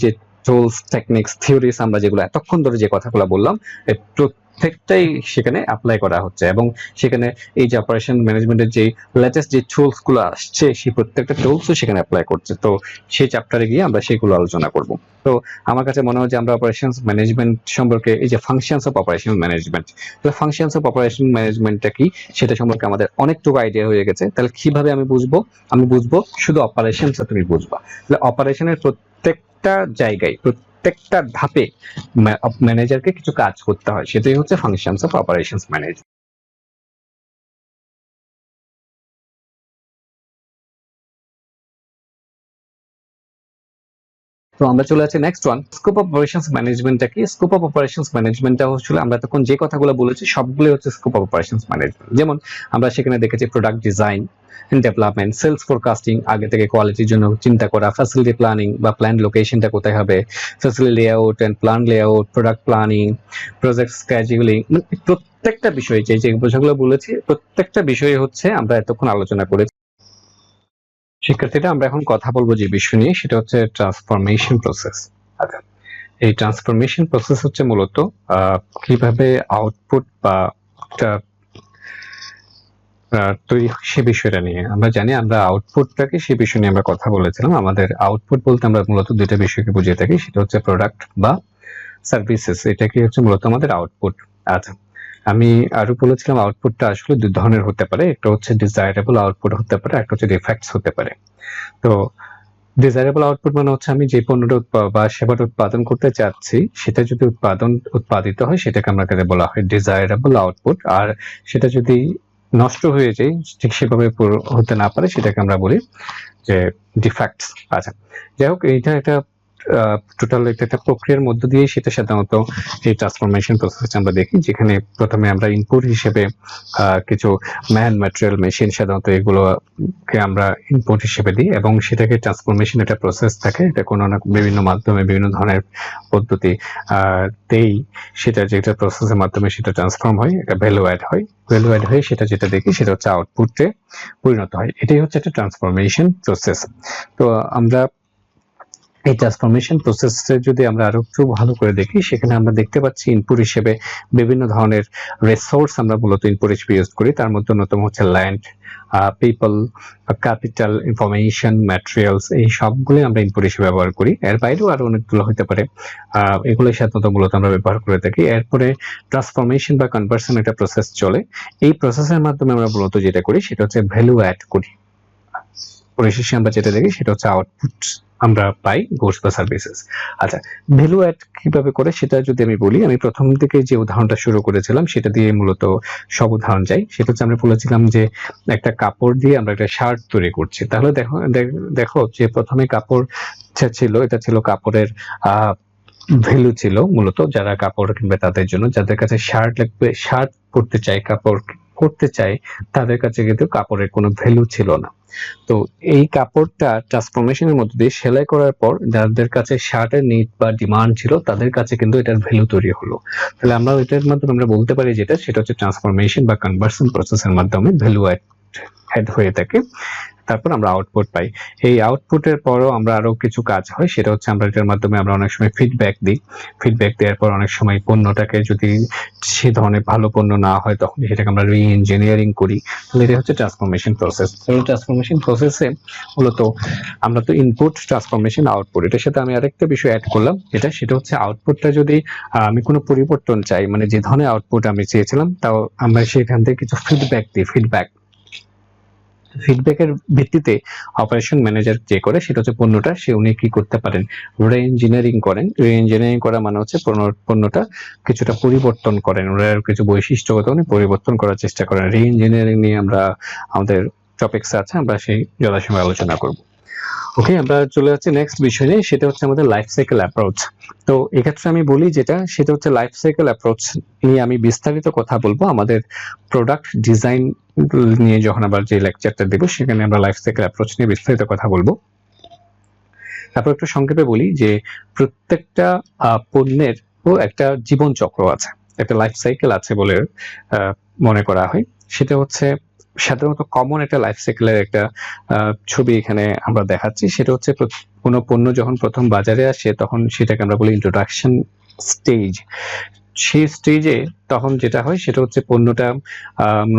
যে টুলস, টেকনিক্স, থিওরিস আমরা যেগুলো এতক্ষণ ধরে যে কথাগুলো বললাম, প্রত্যেকটাই সেখানে অ্যাপ্লাই করা হচ্ছে। এবং সেখানে এই যে অপারেশন ম্যানেজমেন্টের যে লেটেস্ট যে টুলস গুলো আসছে, সেই প্রত্যেকটা টুলসও সেখানে অ্যাপ্লাই করছে। তো সেই চ্যাপ্টারে গিয়ে আমরা সেগুলো আলোচনা করব। তো আমার কাছে মনে হয় যে আমরা অপারেশনস ম্যানেজমেন্ট সম্পর্কে, এই যে ফাংশনস অফ অপারেশন ম্যানেজমেন্ট, তাহলে ফাংশনস অফ অপারেশন ম্যানেজমেন্টটা কি সেটা সম্পর্কে আমাদের অনেকটুকু আইডিয়া হয়ে গেছে। তাহলে কিভাবে আমি বুঝবো? আমি বুঝবো শুধু অপারেশনস তুমি বুঝবা। তাহলে অপারেশনের প্রত্যেকটা জায়গায়, প্রত্যেকটা ধাপে ম্যানেজারকে কিছু কাজ করতে হয়, সেটাই হচ্ছে ফাংশনস অফ অপারেশনস ম্যানেজমেন্ট। তো আমরা চলে যাচ্ছি next one, scope of operations ম্যানেজমেন্টটা কি? স্কোপ অফ অপারেশনস ম্যানেজমেন্টটা হচ্ছে, আমরা তখন যে কথাগুলো বলেছি সবগুলো হচ্ছে স্কোপ অফ অপারেশনস ম্যানেজমেন্ট। যেমন আমরা সেখানে দেখেছি product design, development, sales forecasting, আগে থেকে কোয়ালিটির জন্য চিন্তা করা, ফ্যাসিলিটি প্ল্যানিং বা প্ল্যান লোকেশনটা কোথায় হবে, facility layout and plan layout, product planning, project scheduling, প্রত্যেকটা বিষয় যে বিষয়গুলো বলেছি প্রত্যেকটা বিষয় হচ্ছে আমরা এতক্ষণ আলোচনা করেছি। শিক্ষার্থীরা, আমরা এখন কথা বলবো যে বিষয় নিয়ে, সেটা হচ্ছে ট্রান্সফরমেশন প্রসেস। আচ্ছা, এই ট্রান্সফরমেশন প্রসেস হচ্ছে মূলত কিভাবে আউটপুট বা তৈরি সে বিষয়টা নিয়ে। আমরা জানি আমরা আউটপুটটাকে সে বিষয় নিয়ে আমরা কথা বলেছিলাম। আমাদের আউটপুট বলতে আমরা মূলত দুইটা বিষয়কে বুঝিয়ে থাকি, সেটা হচ্ছে প্রোডাক্ট বা সার্ভিসেস। এটাকে হচ্ছে মূলত আমাদের আউটপুট। আচ্ছা, আমি আরো বলেছিলাম আউটপুটটা আসলে দুই ধরনের হতে পারে, একটা হচ্ছে ডিজায়ারেবল আউটপুট হতে পারে, একটা হচ্ছে ডিফেক্টস হতে পারে। তো ডিজায়ারেবল আউটপুট মানে হচ্ছে আমি যে পণ্যটা বা সেবাটা উৎপাদন করতে চাচ্ছি, সেটা যদি উৎপাদিত হয় সেটাকে আমরা বলা হয় ডিজায়ারেবল আউটপুট। আর সেটা যদি নষ্ট হয়ে যায়, ঠিক সেভাবে হতে না পারে, সেটাকে আমরা বলি যে ডিফেক্টস। আচ্ছা, যাই হোক, এইটা একটা টোটাল একটা প্রক্রিয়ার মধ্য দিয়ে সেটা সাধারণত এই ট্রান্সফরমেশন প্রসেসটা আমরা দেখি, যেখানে প্রথমে আমরা ইনপুট হিসেবে কিছু ম্যান ম্যাটেরিয়াল মেশিন সাধারণত এগুলোকে আমরা ইনপুট হিসেবে দিই, এবং সেটাকে ট্রান্সফরমেশন একটা প্রসেস থাকে, এটা কোনো না বিভিন্ন মাধ্যমে বিভিন্ন ধরনের পদ্ধতি তেই সেটা যেটা প্রসেসের মাধ্যমে সেটা ট্রান্সফর্ম হয়, একটা ভ্যালু অ্যাড হয়, ভ্যালু অ্যাড হয়ে সেটা যেটা দেখি সেটা হচ্ছে আউটপুটে পরিণত হয়। এটাই হচ্ছে একটা ট্রান্সফরমেশন প্রসেস। তো আমরা এই ট্রান্সফরমেশন প্রসেসে যদি আমরা আরো একটু ভালো করে দেখি, সেখানে আমরা দেখতে পাচ্ছি ইনপুট হিসেবে বিভিন্ন ধরনের রিসোর্স আমরা মূলত ইনপুট হিসেবে ইউজ করি। তার মধ্যে অন্যতম হচ্ছে land, people, capital, information, materials, এই সবগুলো আমরা ইনপুট হিসেবে ব্যবহার করি। এর বাইরেও আরো অনেকগুলো হতে পারে, এগুলোই সাধারণত মূলত আমরা ব্যবহার করে থাকি। এরপরে ট্রান্সফরমেশন বা কনভার্সন একটা প্রসেস চলে। এই প্রসেসের মাধ্যমে আমরা মূলত যেটা করি সেটা হচ্ছে ভ্যালু অ্যাড করি। পরিশেষে আমরা যেটা দেখি সেটা হচ্ছে আউটপুট আমরা পাই গুডস বা সার্ভিসেস। আচ্ছা, ভ্যালু অ্যাড কিভাবে করে সেটা যদি আমি বলি, আমি প্রথম থেকে যে উদাহরণটা শুরু করেছিলাম সেটা দিয়ে মূলত সব উদাহরণ যাই। সেটা হচ্ছে আমরা বলেছিলাম যে একটা কাপড় দিয়ে আমরা একটা শার্ট তৈরি করছি। তাহলে দেখো যে প্রথমে কাপড় ছিল, এটা ছিল কাপড়ের ভ্যালু ছিল মূলত যারা কাপড় কিনবে তাদের জন্য, যাদের কাছে শার্ট লাগবে, শার্ট পরতে চায়, কাপড় করতে চায়, তাদের কাছে কিন্তু কাপড়ের কোনো ভ্যালু ছিল না। তো এই কাপড়টা ট্রান্সফরমেশনের মধ্যে দিয়ে সেলাই করার পর যাদের কাছে শার্টের নিড বা ডিমান্ড ছিল তাদের কাছে কিন্তু এটার ভ্যালু তৈরি হলো। তাহলে আমরা এটার মাধ্যমে আমরা বলতে পারি সেটা হচ্ছে ট্রান্সফরমেশন বা কনভার্সন প্রসেসের মাধ্যমে ভ্যালু অ্যাড হয়ে থাকে। তারপর আমরা আউটপুট পাই। এই আউটপুটের পরও আমরা আরো কিছু কাজ হয়, সেটা হচ্ছে আমরা এটার মাধ্যমে আমরা অনেক সময় ফিডব্যাক দিই। ফিডব্যাক দেওয়ার পর অনেক সময় পণ্যটাকে যদি সে ধরনের ভালো পণ্য না হয় তখন সেটাকে আমরা রি-ইঞ্জিনিয়ারিং করি। তাহলে এটা হচ্ছে ট্রান্সফরমেশন প্রসেস। ট্রান্সফরমেশন প্রসেসে মূলত আমরা তো ইনপুট, ট্রান্সফরমেশন, আউটপুট, এটার সাথে আমি আরেকটা বিষয় অ্যাড করলাম, সেটা হচ্ছে আউটপুটটা যদি আমি কোনো পরিবর্তন চাই, মানে যে ধরনের আউটপুট আমি চেয়েছিলাম, তাও আমরা সেখান থেকে কিছু ফিডব্যাক দিই। ফিডব্যাকের ভিত্তিতে অপারেশন ম্যানেজার যে করে সেটা হচ্ছে পণ্যটা উনি কি করতে পারেন, রি-ইঞ্জিনিয়ারিং করেন। রি-ইঞ্জিনিয়ারিং করা মানে হচ্ছে পণ্যটা কিছুটা পরিবর্তন করেন, ওনার কিছু বৈশিষ্ট্যগত উনি পরিবর্তন করার চেষ্টা করেন। রি-ইঞ্জিনিয়ারিং নিয়ে আমরা আমাদের টপিকস আছে, আমরা সেই যথাসময়ে আলোচনা করব। ওকে, আমরা চলে যাচ্ছি নেক্সট বিষয়ে, সেটা হচ্ছে আমাদের লাইফ সাইকেল অ্যাপ্রোচ। তো এক্ষেত্রে আমি বলি সেটা হচ্ছে লাইফ সাইকেল অ্যাপ্রোচ নিয়ে আমি বিস্তারিত কথা বলবো আমাদের প্রোডাক্ট ডিজাইন নিয়ে, যখন আবার যে লেকচারটা দেবো সেখানে আমরা লাইফ সাইকেল অ্যাপ্রোচ নিয়ে বিস্তারিত কথা বলবো। তারপর একটু সংক্ষেপে বলি যে প্রত্যেকটা পণ্যের একটা জীবন চক্র আছে, একটা লাইফ সাইকেল আছে বলে মনে করা হয়। সেটা হচ্ছে সাধারণত কমন একটা লাইফ সাইকেলের একটা ছবি এখানে আমরা দেখাচ্ছি। সেটা হচ্ছে কোনো পণ্য যখন প্রথম বাজারে আসে তখন সেটাকে আমরা বলি ইন্ট্রোডাকশন স্টেজ। সেই স্টেজে তখন যেটা হয় সেটা হচ্ছে পণ্যটা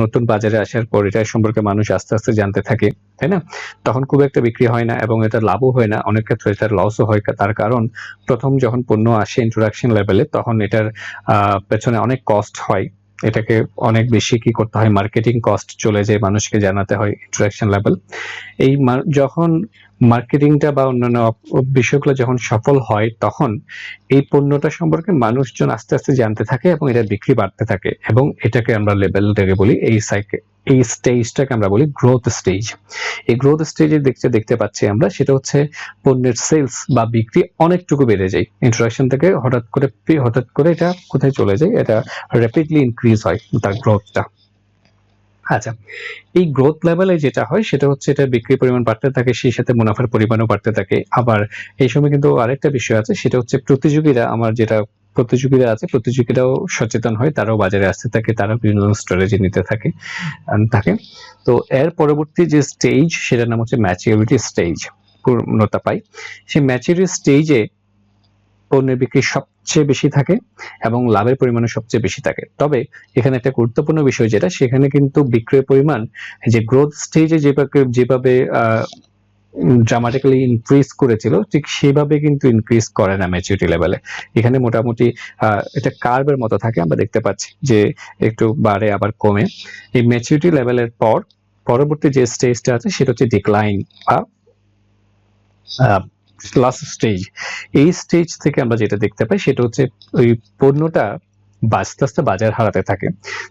নতুন বাজারে আসার পর এটা সম্পর্কে মানুষ আস্তে আস্তে জানতে থাকে, তাই না? তখন খুব একটা বিক্রি হয় না এবং এটা লাভও হয় না, অনেক ক্ষেত্রে এটার লসও হয়। তার কারণ প্রথম যখন পণ্য আসে ইন্ট্রোডাকশন লেভেলে তখন এটার পেছনে অনেক কস্ট হয়, এটাকে অনেক বেশি কি করতে হয়, মার্কেটিং কস্ট চলে যায়, মানুষকে জানাতে হয় ইন্ট্রোডাকশন লেভেল। এই যখন মার্কেটিংটা বা অন্যান্য বিষয়গুলো যখন সফল হয় তখন এই পণ্যটা সম্পর্কে মানুষজন আস্তে আস্তে জানতে থাকে এবং এটা বিক্রি বাড়তে থাকে, এবং এটাকে আমরা লেভেলটাকে বলি এই স্টেজটাকে আমরা বলি গ্রোথ স্টেজ। এই গ্রোথ স্টেজে দেখতে পাচ্ছি আমরা সেটা হচ্ছে পণ্যের সেলস বা বিক্রি অনেকটুকু বেড়ে যায় ইন্ট্রোডাকশন থেকে, হঠাৎ করে এটা কোথায় চলে যায়, এটা র্যাপিডলি ইনক্রিজ হয় তার গ্রোথটা। আচ্ছা, এই গ্রোথ লেভেলে যেটা হয় সেটা হচ্ছে এটা বিক্রির পরিমাণ বাড়তে থাকে, সেই সাথে মুনাফার পরিমাণও বাড়তে থাকে। আবার এই সময় কিন্তু আরেকটা বিষয় আছে, সেটা হচ্ছে প্রতিযোগীরাও সচেতন হয়, তারাও বাজারে আসতে থাকে, তারাও বিভিন্ন স্ট্র্যাটেজি নিতে থাকে। তো এর পরবর্তী যে স্টেজ সেটার নাম হচ্ছে ম্যাচুরিটি স্টেজ, পূর্ণতা পাই। সেই ম্যাচুরিটি স্টেজে পণ্যের বিক্রি সবচেয়ে বেশি থাকে এবং লাভের পরিমাণও সবচেয়ে বেশি থাকে। তবে এখানে একটা গুরুত্বপূর্ণ বিষয় যেটা, সেখানে কিন্তু বিক্রয়ের পরিমাণ যে গ্রোথ স্টেজে যেভাবে ড্রামাটিক্যালি ইনক্রিজ করেছিল ঠিক সেভাবে কিন্তু ইনক্রিজ করে না ম্যাচুরিটি লেভেলে। এখানে মোটামুটি এটা কার্ভের মতো থাকে, আমরা দেখতে পাচ্ছি যে একটু বাড়ে আবার কমে। এই ম্যাচুরিটি লেভেলের পর পরবর্তী যে স্টেজটা আছে সেটা হচ্ছে ডিক্লাইন বা লাস্ট স্টেজ। এই স্টেজ থেকে আমরা যেটা দেখতে পাই সেটা হচ্ছে ওই পণ্যটা আস্তে আস্তে বাজার হারাতে থাকে।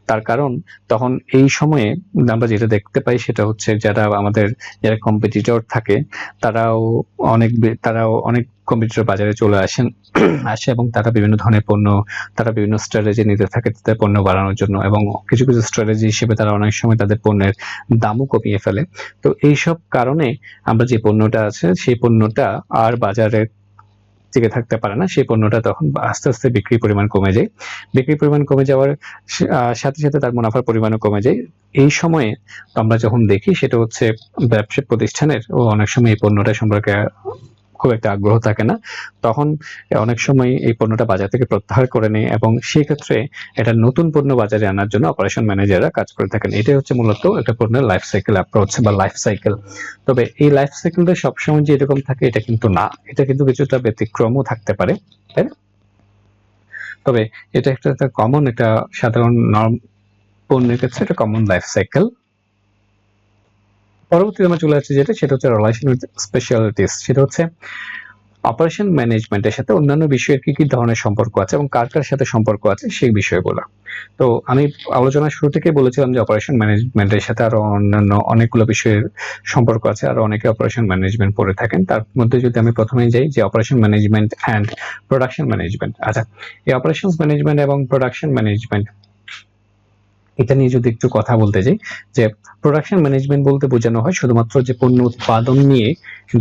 তার কারণ তখন এই সময়ে আমরা যেটা দেখতে পাই সেটা হচ্ছে যারা কম্পিটিটর থাকে তারাও অনেক কম্পিটিটর বাজারে চলে আসে এবং তারা বিভিন্ন ধরনের পণ্য, তারা বিভিন্ন স্ট্র্যাটেজি নিতে থাকে তাদের পণ্য বাড়ানোর জন্য, এবং কিছু কিছু স্ট্র্যাটেজি হিসেবে তারা অনেক সময় তাদের পণ্যের দামও কমিয়ে ফেলে। তো এইসব কারণে আমরা যে পণ্যটা আছে সেই পণ্যটা আর বাজারে টিকে থাকতে পারে না, সেই পণ্যটা তখন আস্তে আস্তে বিক্রির পরিমাণ কমে যায়। বিক্রির পরিমাণ কমে যাওয়ার সাথে সাথে তার মুনাফার পরিমাণও কমে যায়। এই সময়ে আমরা যখন দেখি সেটা হচ্ছে ব্যবসায়িক প্রতিষ্ঠানের অনেক সময় এই পণ্যটা সম্পর্কে খুব একটা আগ্রহ থাকে না, তখন অনেক সময় এই পণ্যটা বাজার থেকে প্রত্যাহার করে নেয় এবং সেই ক্ষেত্রে এটা নতুন পণ্য বাজারে আনার জন্য অপারেশন ম্যানেজাররা কাজ করে থাকেন। এটাই হচ্ছে মূলত একটা পণ্যের লাইফ সাইকেল অ্যাপ্রোচ বা লাইফ সাইকেল। তবে এই লাইফ সাইকেলটা সবসময় যে এরকম থাকে এটা কিন্তু না, এটা কিন্তু কিছুটা ব্যতিক্রমও থাকতে পারে, তাই না? তবে এটা একটা কমন, একটা সাধারণ নরম পণ্যের ক্ষেত্রে একটা কমন লাইফ সাইকেল। পরবর্তীতে আমরা চলে যাচ্ছি সেটা হচ্ছে রিলেশন উইথ স্পেশালিটিস। সেটা হচ্ছে অপারেশন ম্যানেজমেন্টের সাথে অন্যান্য বিষয়ের কি কি ধরনের সম্পর্ক আছে এবং কার কার সাথে সম্পর্ক আছে সেই বিষয়গুলো। তো আমি আলোচনার শুরু থেকে বলেছিলাম যে অপারেশন ম্যানেজমেন্টের সাথে আরো অন্যান্য অনেকগুলো বিষয়ের সম্পর্ক আছে, আর অনেকে অপারেশন ম্যানেজমেন্ট পড়ে থাকেন। তার মধ্যে যদি আমি প্রথমেই যাই যে operation management and production management. আচ্ছা, এই অপারেশন ম্যানেজমেন্ট এবং প্রোডাকশন ম্যানেজমেন্ট এটা নিয়ে যদি একটু কথা বলতে যাই, যে প্রোডাকশন ম্যানেজমেন্ট বলতে বোঝানো হয় শুধুমাত্র যে পণ্য উৎপাদন নিয়ে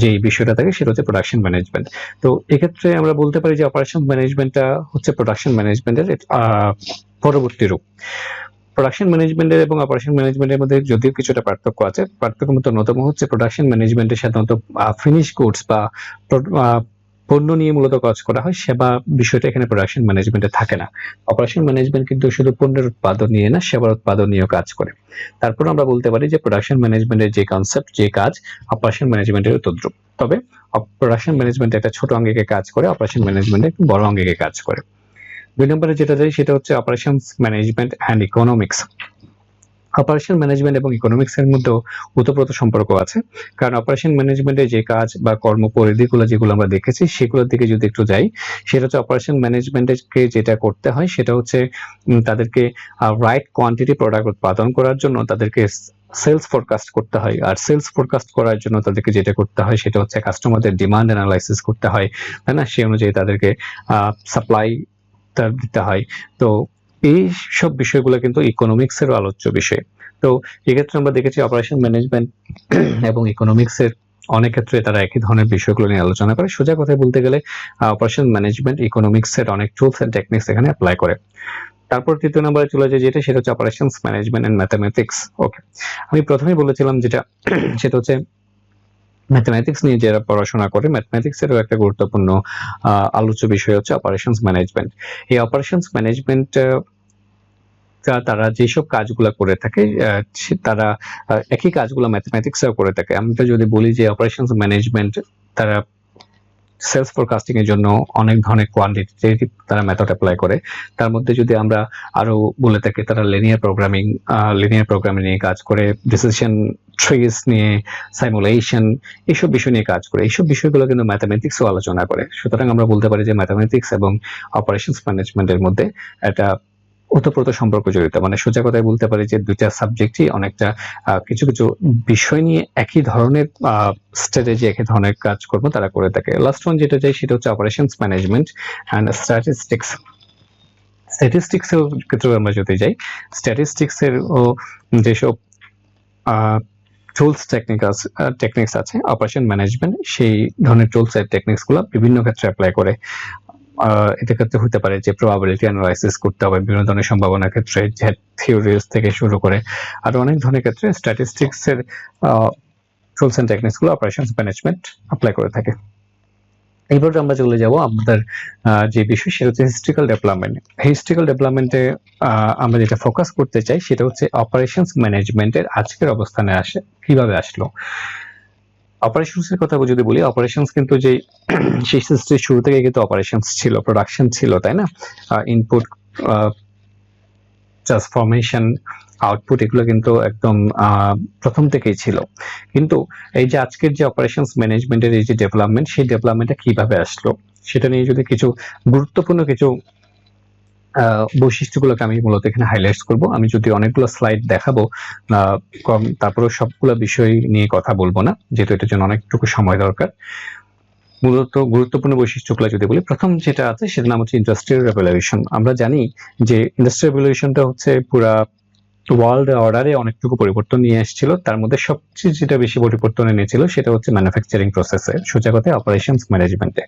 যে বিষয়টা থাকে সেটা হচ্ছে প্রোডাকশন ম্যানেজমেন্ট। তো এক্ষেত্রে আমরা বলতে পারি যে অপারেশন ম্যানেজমেন্টটা হচ্ছে প্রোডাকশন ম্যানেজমেন্টের পরবর্তী রূপ। প্রোডাকশন ম্যানেজমেন্টের এবং অপারেশন ম্যানেজমেন্টের মধ্যে যদিও কিছুটা পার্থক্য আছে, পার্থক্য মতো অন্যতম হচ্ছে প্রোডাকশন ম্যানেজমেন্টের সাধারণত ফিনিশ গুডস বা পণ্য নিয়ে মূলত কাজ করা হয়, সেবা বিষয়টা এখানে প্রোডাকশন ম্যানেজমেন্টে থাকে না। অপারেশন ম্যানেজমেন্ট কিন্তু শুধু পণ্যের উৎপাদন নিয়ে না, সেবার উৎপাদন নিয়েও কাজ করে। তারপর আমরা বলতে পারি যে প্রোডাকশন ম্যানেজমেন্টের যে কনসেপ্ট, যে কাজ অপারেশন ম্যানেজমেন্টের তদ্রূপ। তবে প্রোডাকশন ম্যানেজমেন্ট একটা ছোট অঙ্গিকে কাজ করে, অপারেশন ম্যানেজমেন্ট একটু বড় অঙ্গিকে কাজ করে। 2 নম্বরে যেটা যাই সেটা হচ্ছে operations management and economics. Operation management এবং ইকোনমিক্স এর মধ্যে ওতপ্রোত সম্পর্ক আছে, কারণ অপারেশন ম্যানেজমেন্টের যে কাজ বা কর্মপরিধিগুলো যেগুলো আমরা দেখেছি সেগুলোর দিকে যদি একটু যাই, সেটা হচ্ছে অপারেশন ম্যানেজমেন্টকে যেটা করতে হয় সেটা হচ্ছে তাদেরকে রাইট কোয়ান্টিটি প্রোডাক্ট উৎপাদন করার জন্য তাদেরকে সেলস ফোরকাস্ট করতে হয়, আর সেলস ফোরকাস্ট করার জন্য তাদেরকে যেটা করতে হয় সেটা হচ্ছে কাস্টমারদের ডিমান্ড অ্যানালাইসিস করতে হয়, তাই না? সেই অনুযায়ী তাদেরকে সাপ্লাই দিতে হয়। তো এই সব বিষয়গুলো কিন্তু ইকোনমিক্স এর আলোচ্য বিষয়। তো এক্ষেত্রে আমরা দেখেছি অপারেশন ম্যানেজমেন্ট এবং ইকোনমিক্স এর অনেক ক্ষেত্রে তারা একই ধরনের বিষয়গুলো নিয়ে আলোচনা করে। সোজা কথায় বলতে গেলে অপারেশন ম্যানেজমেন্ট ইকোনমিক্স এর অনেক টুলস এন্ড টেকনিক্স এখানে অ্যাপ্লাই করে। তারপর তৃতীয় নম্বরে চলে যায় সেটা হচ্ছে অপারেশনস ম্যানেজমেন্ট এন্ড ম্যাথমেটিক্স। ওকে, আমি প্রথমেই বলেছিলাম সেটা হচ্ছে ম্যাথমেটিক্স নিয়ে যারা পড়াশোনা করে, ম্যাথমেটিক্স এরও একটা গুরুত্বপূর্ণ আলোচ্য বিষয় হচ্ছে অপারেশনস ম্যানেজমেন্ট। এই অপারেশনস ম্যানেজমেন্ট তারা যেসব কাজগুলো করে থাকে তারা একই কাজগুলো ম্যাথমেটিক্সেও করে থাকে। আমরা যদি বলি যে অপারেশনস ম্যানেজমেন্ট তারা সেলস ফোরকাস্টিং এর জন্য অনেক ধরনের কোয়ান্টিটেটিভ তারা মেথড অ্যাপ্লাই করে। তার মধ্যে যদি আমরা আরো বলে থাকি তারা লিনিয়ার প্রোগ্রামিং নিয়ে কাজ করে, ডিসিশন ট্রিজ নিয়ে, সাইমুলেশন, এইসব বিষয় নিয়ে কাজ করে। এইসব বিষয়গুলো কিন্তু ম্যাথমেটিক্সও আলোচনা করে। সুতরাং আমরা বলতে পারি যে ম্যাথমেটিক্স এবং অপারেশনস ম্যানেজমেন্টের মধ্যে একটা ওতপ্রোত সম্পর্ক জড়িত। মানে সোজা কথায় বলতে পারি যে দুইটা সাবজেক্টই অনেকটা কিছু কিছু বিষয় নিয়ে একই ধরনের স্ট্র্যাটেজি, একই ধরনের কাজকর্ম তারা করে থাকে। লাস্ট ওয়ান যেটা চাই সেটা হচ্ছে operations management and statistics. Statistics এর ক্ষেত্রে আমরা যদি যাই, স্ট্যাটিস্টিক্স এর যেসব টুলস টেকনিক্স আছে অপারেশন ম্যানেজমেন্ট সেই ধরনের টুলস এর টেকনিক্স গুলো বিভিন্ন ক্ষেত্রে অ্যাপ্লাই করে। এটা ক্ষেত্রে হতে পারে যে প্রবাবিলিটি অ্যানালাইসিস করতে হবে বিভিন্ন ধরনের সম্ভাবনার ক্ষেত্রে, থিওরিজ থেকে শুরু করে আর অনেক ধরনের ক্ষেত্রে স্ট্যাটিস্টিক্স এর টুলস এন্ড টেকনিক্স গুলো অপারেশনস ম্যানেজমেন্ট অ্যাপ্লাই করে থাকে। এইবার আমরা চলে যাব আমাদের যে বিষয় সেটা হচ্ছে হিস্ট্রিক্যাল ডেভেলপমেন্ট। হিস্ট্রিক্যাল ডেভেলপমেন্টে আমরা যেটা ফোকাস করতে চাই সেটা হচ্ছে অপারেশনস ম্যানেজমেন্টের আজকের অবস্থানে কিভাবে আসলো। অপারেশনস এর কথা যদি বলি, অপারেশনস কিন্তু যে সেই সৃষ্টির শুরু থেকে কিন্তু অপারেশনস ছিল, প্রোডাকশন ছিল, তাই না? ইনপুট, ট্রান্সফরমেশন, আউটপুট, এগুলো কিন্তু একদম প্রথম থেকেই ছিল। কিন্তু এই যে আজকের যে অপারেশনস ম্যানেজমেন্টের এই যে ডেভেলপমেন্ট, সেই ডেভেলপমেন্টটা কিভাবে আসলো সেটা নিয়ে যদি কিছু গুরুত্বপূর্ণ কিছু বৈশিষ্ট্যগুলোকে আমি মূলত এখানে হাইলাইটস করব। আমি যদি অনেকগুলো স্লাইড দেখাবো তারপরে সবগুলো বিষয় নিয়ে কথা বলবো না, যেহেতু এটার জন্য অনেকটুকু সময় দরকার। মূলত গুরুত্বপূর্ণ বৈশিষ্ট্যগুলো যদি বলি, প্রথম যেটা আছে সেটার নাম হচ্ছে ইন্ডাস্ট্রিয়াল রেভলিউশন। আমরা জানি যে ইন্ডাস্ট্রিয়াল রেভলিউশনটা হচ্ছে পুরা ওয়ার্ল্ড অর্ডারে অনেকটুকু পরিবর্তন নিয়ে এসেছিল। তার মধ্যে সবচেয়ে যেটা বেশি পরিবর্তন এনেছিল সেটা হচ্ছে ম্যানুফ্যাকচারিং প্রসেসে, সোজা কথায় অপারেশনস ম্যানেজমেন্টে।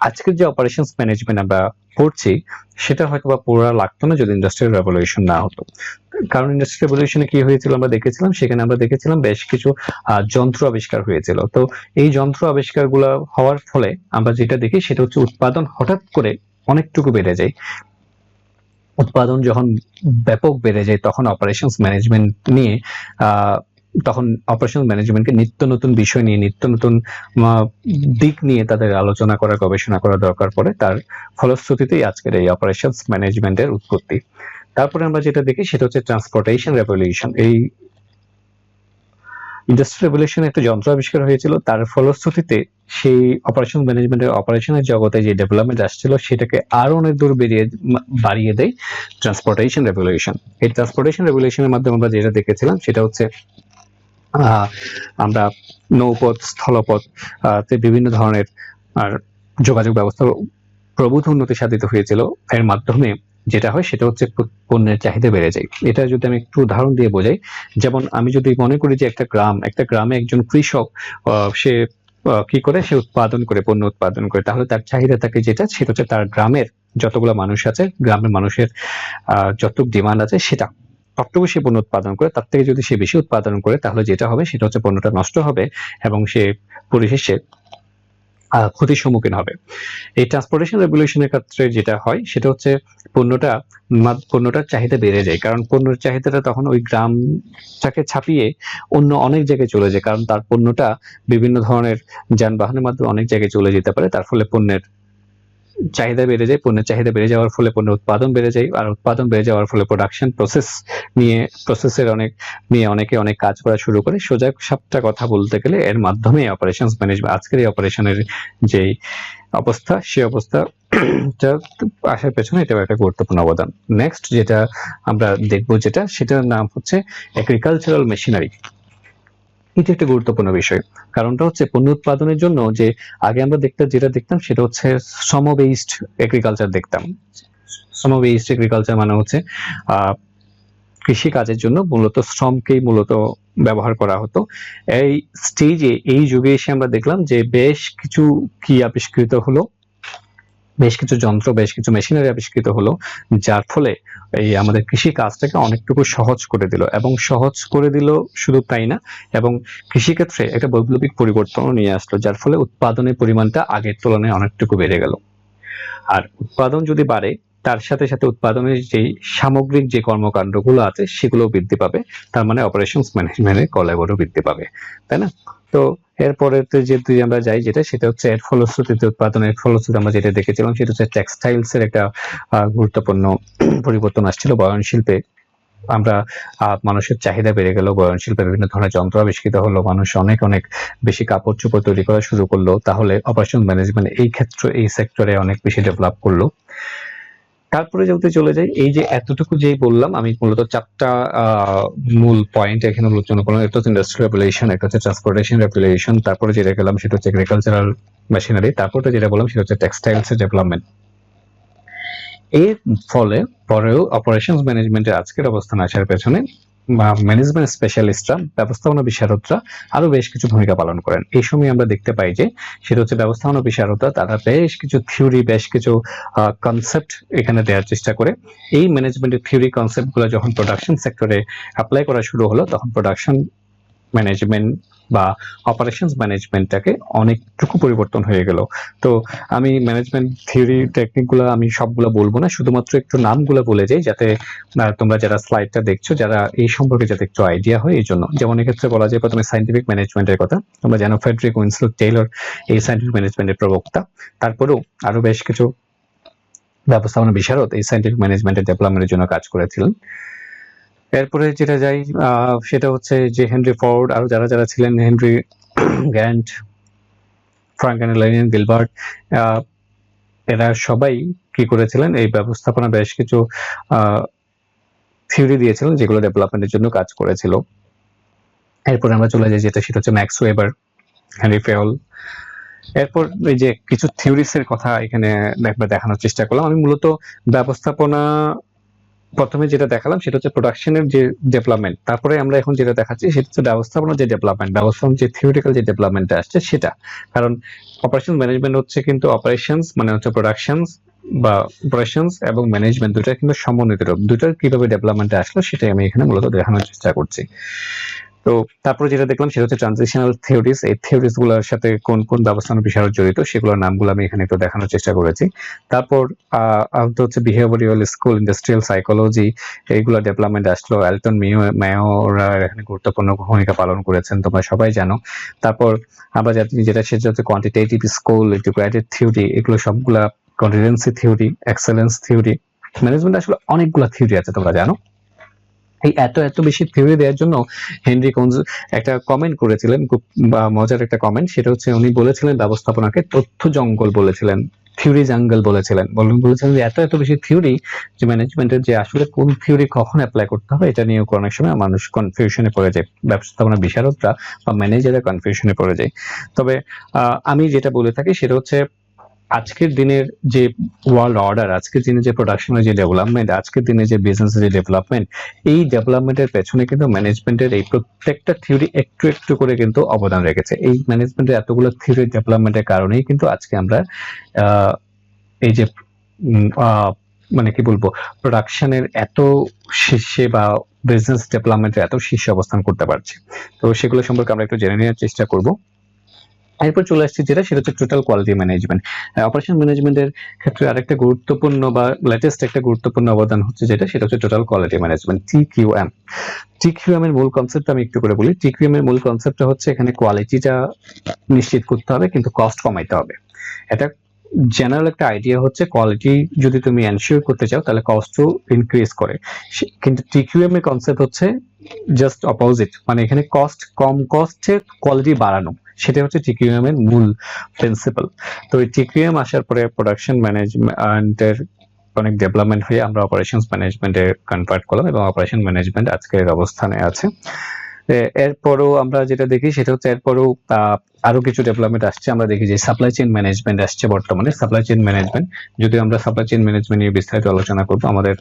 আজকের যে অপারেশনস ম্যানেজমেন্ট আমরা পড়ছি সেটা হয়তো বা পুরা লাগতো না যদি ইন্ডাস্ট্রিয়াল রেভলিউশন না হতো। কারণ ইন্ডাস্ট্রিয়াল রেভলিউশনে কি হয়েছিল আমরা দেখেছিলাম, সেখানে আমরা দেখেছিলাম বেশ কিছু যন্ত্র আবিষ্কার হয়েছিল। তো এই যন্ত্র আবিষ্কারগুলো হওয়ার ফলে আমরা যেটা দেখি সেটা হচ্ছে উৎপাদন হঠাৎ করে অনেকটুকু বেড়ে যায়। উৎপাদন যখন ব্যাপক বেড়ে যায় তখন অপারেশনস ম্যানেজমেন্ট নিয়ে তখন অপারেশন ম্যানেজমেন্টকে নিত্য নতুন বিষয় নিয়ে, নিত্য নতুন দিক নিয়ে তাদের আলোচনা করা, গবেষণা করা দরকার পড়ে। তার ফলশ্রুতিতেই আজকের এই অপারেশনস ম্যানেজমেন্টের উৎপত্তি। তারপরে আমরা যেটা দেখি সেটা হচ্ছে ট্রান্সপোর্টেশন রেভলিউশন। এই ইন্ডাস্ট্রিয়াল রেভলিউশনে একটা যন্ত্র আবিষ্কার হয়েছিল, তার ফলশ্রুতিতে সেই অপারেশন ম্যানেজমেন্টের অপারেশনের জগতে যে ডেভেলপমেন্ট আসছিল সেটাকে আরো অনেক দূর বাড়িয়ে দেয় ট্রান্সপোর্টেশন রেভলিউশন। এই ট্রান্সপোর্টেশন রেভলিউশনের মাধ্যমে আমরা যেটা দেখেছিলাম সেটা হচ্ছে আমরা নৌপথ, স্থলপথ বিভিন্ন ধরনের আর যোগাযোগ ব্যবস্থা প্রভূত উন্নতি সাধিত হয়েছিল। এর মাধ্যমে যেটা হয় সেটা হচ্ছে পণ্যের চাহিদা বেড়ে যায়। এটা যদি আমি একটু উদাহরণ দিয়ে বোঝাই, যেমন আমি যদি মনে করি যে একটা গ্রামে একজন কৃষক সে কি করে, সে উৎপাদন করে, পণ্য উৎপাদন করে, তাহলে তার চাহিদা থাকে যেটা সেটা হচ্ছে তার গ্রামের যতগুলো মানুষ আছে, গ্রামের মানুষের যতটুকু ডিমান্ড আছে সেটা ততটুকু সে পণ্য উৎপাদন করে। তার থেকে যদি সে বেশি উৎপাদন করে তাহলে যেটা হবে সেটা হচ্ছে পণ্যটা নষ্ট হবে এবং সে পরিশেষে ক্ষতির সম্মুখীন হবে। এই ট্রান্সপোর্টেশন রেভলিউশনের ক্ষেত্রে যেটা হয় সেটা হচ্ছে পণ্যটার চাহিদা বেড়ে যায়, কারণ পণ্যের চাহিদাটা তখন ওই গ্রামটাকে ছাপিয়ে অন্য অনেক জায়গায় চলে যায়, কারণ তার পণ্যটা বিভিন্ন ধরনের যানবাহনের মাধ্যমে অনেক জায়গায় চলে যেতে পারে। তার ফলে পণ্যের চাহিদা বেড়ে যায়, পণ্যের চাহিদা বেড়ে যাওয়ার ফলে পণ্যের উৎপাদন বেড়ে যায়, আর উৎপাদন বেড়ে যাওয়ার ফলে প্রোডাকশন প্রসেসের অনেকে অনেক কাজ করা শুরু করে। সোজা সাপটা কথা বলতে গেলে এর মাধ্যমে অপারেশনস ম্যানেজমেন্ট আজকের এই অপারেশনের যে অবস্থা, সেই অবস্থা আসার পেছনে এটা একটা গুরুত্বপূর্ণ অবদান। নেক্সট যেটা আমরা দেখবো সেটার নাম হচ্ছে এগ্রিকালচারাল মেশিনারি। এটা একটা গুরুত্বপূর্ণ বিষয়। কারণটা হচ্ছে পণ্য উৎপাদনের জন্য যে আগে আমরা যেটা দেখতাম সেটা হচ্ছে শ্রম বেসড এগ্রিকালচার দেখতাম। শ্রম বেসড এগ্রিকালচার মানে হচ্ছে কৃষি কাজের জন্য মূলত শ্রমকেই মূলত ব্যবহার করা হতো। এই স্টেজে, এই যুগে এসে আমরা দেখলাম যে বেশ কিছু কি আবিষ্কৃত হলো, বেশ কিছু যন্ত্র, বেশ কিছু মেশিনারি আবিষ্কৃত হলো, যার ফলে এই আমাদের কৃষি কাজটাকে অনেকটুকু সহজ করে দিল। এবং সহজ করে দিল শুধু তাই না, এবং কৃষিক্ষেত্রে একটা বৈপ্লবিক পরিবর্তন নিয়ে আসলো, যার ফলে উৎপাদনের পরিমাণটা আগের তুলনায় অনেকটুকু বেড়ে গেল। আর উৎপাদন যদি বাড়ে তার সাথে সাথে উৎপাদনের যে সামগ্রিক যে কর্মকাণ্ডগুলো আছে সেগুলো বৃদ্ধি পাবে, তার মানে অপারেশনস ম্যানেজমেন্টের কলাবরও বৃদ্ধি পাবে, তাই না? তো এরপরে যদি আমরা যাই সেটা হচ্ছে এর ফলশ্রুতিতে, উৎপাদনের ফলশ্রুতিতে আমরা যেটা দেখেছিলাম সেটা হচ্ছে টেক্সটাইলস এর একটা গুরুত্বপূর্ণ পরিবর্তন আসছিল। বয়ন শিল্পে আমরা মানুষের চাহিদা বেড়ে গেল, বয়ন শিল্পে বিভিন্ন ধরনের যন্ত্র আবিষ্কৃত হলো, মানুষ অনেক বেশি কাপড় চোপড় তৈরি করা শুরু করলো, তাহলে অপারেশন ম্যানেজমেন্ট এই সেক্টরে অনেক বেশি ডেভেলপ করলো। তারপরে যদি চলে যাই, এই যে এতটুকু যেই বললাম আমি, মূলত চারটা মূল পয়েন্ট এখানে আলোচনা করলাম। একটা হচ্ছে ইন্ডাস্ট্রিয়াল রেভলিউশন, একটা হচ্ছে ট্রান্সপোর্টেশন রেভলিউশন, তারপরে যেটা গেলাম সেটা হচ্ছে এগ্রিকালচারাল মেশিনারি, তারপরে যেটা বললাম সেটা হচ্ছে টেক্সটাইলস এর ডেভেলপমেন্ট। এর ফলে পরেও অপারেশনস ম্যানেজমেন্টের আজকের অবস্থান আসার পেছনে ম্যানেজমেন্ট স্পেশালিস্টরা, ব্যবস্থাপনা বিশারদরা আরো বেশ কিছু ভূমিকা পালন করেন। এই সময় আমরা দেখতে পাই যে সেটা হচ্ছে ব্যবস্থাপনা বিশারদরা তারা বেশ কিছু থিওরি, বেশ কিছু কনসেপ্ট এখানে দেওয়ার চেষ্টা করে। এই ম্যানেজমেন্টের থিওরি কনসেপ্টগুলো যখন প্রোডাকশন সেক্টরে অ্যাপ্লাই করা শুরু হলো তখন প্রোডাকশন ম্যানেজমেন্ট বা অপারেশনস ম্যানেজমেন্টটাকে অনেকটুকু পরিবর্তন হয়ে গেল। তো আমি ম্যানেজমেন্ট থিওরি টেকনিকগুলো আমি সবগুলো বলবো না, শুধুমাত্র একটু নামগুলো বলে যাই যাতে তোমরা যারা স্লাইডটা দেখছো যারা এই সম্পর্কে যাতে একটু আইডিয়া হয় এই জন্য। যেমন এক্ষেত্রে বলা যায় প্রথমে সায়েন্টিফিক ম্যানেজমেন্টের কথা, তোমরা জানো ফ্রেডরিক উইনস্লট টেইলর এই সায়েন্টিফিক ম্যানেজমেন্টের প্রবক্তা। তারপরেও আরো বেশ কিছু ব্যবস্থাপনা বিশারদ এই সায়েন্টিফিক ম্যানেজমেন্টের ডেভেলপমেন্টের জন্য কাজ করেছিলেন। এরপরে যেটা যাই সেটা হচ্ছে যে হেনরি ফোর্ড, আরো যারা ছিলেন, হেনরি গ্র্যান্ট, ফ্রাঙ্কলিন, গিলবার্ট, এরা সবাই কি করেছিলেন, এই ব্যবস্থাপনা বেশ কিছু থিওরি দিয়েছিলেন যেগুলো ডেভেলপমেন্টের জন্য কাজ করেছিল। এরপর আমরা চলে যাই যেটা সেটা হচ্ছে ম্যাক্স ওয়েবার, হেনরি ফেওল। এরপর এই যে কিছু থিওরিস এর কথা এখানে একবার দেখানোর চেষ্টা করলাম। আমি মূলত ব্যবস্থাপনা প্রথমে যেটা দেখালাম সেটা হচ্ছে প্রোডাকশনের যে ডেভেলপমেন্ট, তারপরে আমরা এখন যেটা দেখাচ্ছি সেটা হচ্ছে ব্যবস্থাপনার যে ডেভেলপমেন্ট, ব্যবস্থাপনা যে থিওরিটিক্যাল যে ডেভেলপমেন্টটা আসছে সেটা। কারণ অপারেশন ম্যানেজমেন্ট হচ্ছে কিন্তু অপারেশনস মানে হচ্ছে প্রোডাকশনস বা অপারেশনস এবং ম্যানেজমেন্ট দুইটা কিন্তু সমন্বিত রূপ, দুইটার কিভাবে ডেভেলপমেন্টে আসলো সেটাই আমি এখানে মূলত দেখানোর চেষ্টা করছি। তো তারপরে যেটা দেখলাম সেটা হচ্ছে ট্রানজিশনাল থিওরিজ। এই থিওরিজ গুলোর সাথে কোন কোন ব্যবস্থাপনা বিষয় জড়িত সেগুলোর নামগুলো আমি এখানে একটু দেখানোর চেষ্টা করেছি। তারপর হচ্ছে বিহেভিয়ারাল স্কুল, ইন্ডাস্ট্রিয়াল সাইকোলজি, এইগুলো ডেভেলপমেন্ট আসলো। অ্যালটন মেয়োরা এখানে গুরুত্বপূর্ণ ভূমিকা পালন করেছেন, তোমরা সবাই জানো। তারপর আমরা যেটা সেটা হচ্ছে কোয়ান্টিটেটিভ স্কুল, ইন্টিগ্রেটেড থিওরি, এগুলো সবগুলা contingency theory, excellence theory. Management আসলে অনেকগুলো থিওরি আছে, তোমরা জানো। এই এত বেশি থিওরি দেওয়ার জন্য হেনরি কোনজ একটা কমেন্ট করেছিলেন, খুব মজার একটা কমেন্ট। সেটা হচ্ছে উনি বলেছিলেন ব্যবস্থাপনাকে তথ্য জঙ্গল বলেছিলেন, থিওরি জাঙ্গল বলেছিলেন। বলেছিলেন যে এত বেশি থিওরি যে ম্যানেজমেন্টের যে আসলে কোন থিওরি কখন অ্যাপ্লাই করতে হবে এটা নিয়ে অনেক সময় মানুষ কনফিউশনে পড়ে যায়, ব্যবস্থাপনা বিশারদরা বা ম্যানেজাররা কনফিউশনে পড়ে যায়। তবে আমি যেটা বলে থাকি সেটা হচ্ছে আজকের দিনের যে ওয়ার্ল্ড অর্ডার, আজকের দিনে যে প্রোডাকশনের যে ডেভেলপমেন্ট, আজকের দিনে যে বিজনেসের যে ডেভেলপমেন্ট, এই ডেভেলপমেন্টের পেছনে কিন্তু ম্যানেজমেন্টের এই প্রত্যেকটা থিওরি একটু একটু করে কিন্তু অবদান রেখেছে। এই ম্যানেজমেন্টের এতগুলো থিওরি ডেভেলপমেন্টের কারণেই কিন্তু আজকে আমরা এই যে মানে কি বলবো, প্রোডাকশনের এত শীর্ষে বা বিজনেস ডেভেলপমেন্টের এত শীর্ষে অবস্থান করতে পারছি। তো সেগুলো সম্পর্কে আমরা একটু জেনে নেওয়ার চেষ্টা করব। এরপর চলে আসছে যেটা সেটা হচ্ছে টোটাল কোয়ালিটি ম্যানেজমেন্ট। অপারেশন ম্যানেজমেন্টের ক্ষেত্রে আরেকটা গুরুত্বপূর্ণ বা লেটেস্ট একটা গুরুত্বপূর্ণ অবদান হচ্ছে যেটা সেটা হচ্ছে total quality management, TQM. TQM এর মূল কনসেপ্ট আমি একটু করে বলি। টিকিউএম এর মূল কনসেপ্টটা হচ্ছে এখানে কোয়ালিটিটা নিশ্চিত করতে হবে কিন্তু কস্ট কমাইতে হবে। এটা জেনারেল একটা আইডিয়া হচ্ছে কোয়ালিটি যদি তুমি এনশিওর করতে চাও তাহলে কস্টও ইনক্রিজ করে, কিন্তু টিকিউএম এর কনসেপ্ট হচ্ছে জাস্ট অপোজিট, মানে এখানে কম কস্টে কোয়ালিটি বাড়ানো, সেটা হচ্ছে টিকিউএম এর মূল প্রিন্সিপাল। তো এই টিকিউএম আসার পরে প্রোডাকশন ম্যানেজমেন্টের অনেক ডেভেলপমেন্ট হয়ে আমরা অপারেশনস ম্যানেজমেন্টে কনভার্ট করলাম এবং অপারেশন ম্যানেজমেন্ট আজকের অবস্থানে আছে। এরপরও আমরা যেটা দেখি সেটা হচ্ছে এরপরও আরো কিছু ডেভেলপমেন্ট আসছে। আমরা দেখি যে সাপ্লাই চেইন ম্যানেজমেন্ট আসছে বর্তমানে। সাপ্লাই চেইন ম্যানেজমেন্ট, যদি আমরা সাপ্লাই চেইন ম্যানেজমেন্ট নিয়ে বিস্তারিত আলোচনা করবো, আমাদের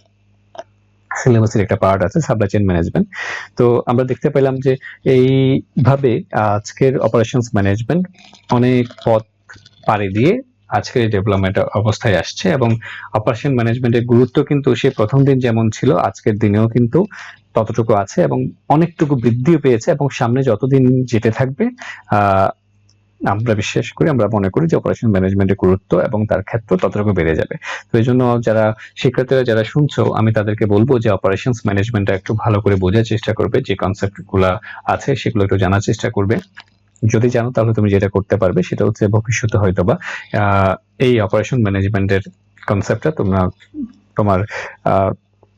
সিলেবাসের একটা পার্ট আছে সাপ্লাই চেইন ম্যানেজমেন্ট। তো আমরা দেখতে পেলাম যে এইভাবে আজকের অপারেশনস ম্যানেজমেন্ট অনেক পথ পাড়ি দিয়ে আজকের ডেভেলপমেন্ট অবস্থায় আসছে এবং অপারেশন ম্যানেজমেন্টের গুরুত্ব কিন্তু সে প্রথম দিন যেমন ছিল আজকের দিনেও কিন্তু ততটুকু আছে এবং অনেকটুকু বৃদ্ধিও পেয়েছে এবং সামনে যতদিন যেতে থাকবে আমরা বিশ্বাস করি, আমরা মনে করি যে অপারেশন ম্যানেজমেন্টের গুরুত্ব এবং তার ক্ষেত্র ততটুকু বেড়ে যাবে। তো এই জন্য যারা শিক্ষার্থীরা যারা শুনছো আমি তাদেরকে বলবো যে অপারেশনস ম্যানেজমেন্টটা একটু ভালো করে বোঝার চেষ্টা করবে, যে কনসেপ্ট গুলা আছে সেগুলো একটু জানার চেষ্টা করবে। যদি জানো তাহলে তুমি যেটা করতে পারবে সেটা হচ্ছে ভবিষ্যতে হয়তোবা এই অপারেশন ম্যানেজমেন্টের কনসেপ্টটা তোমার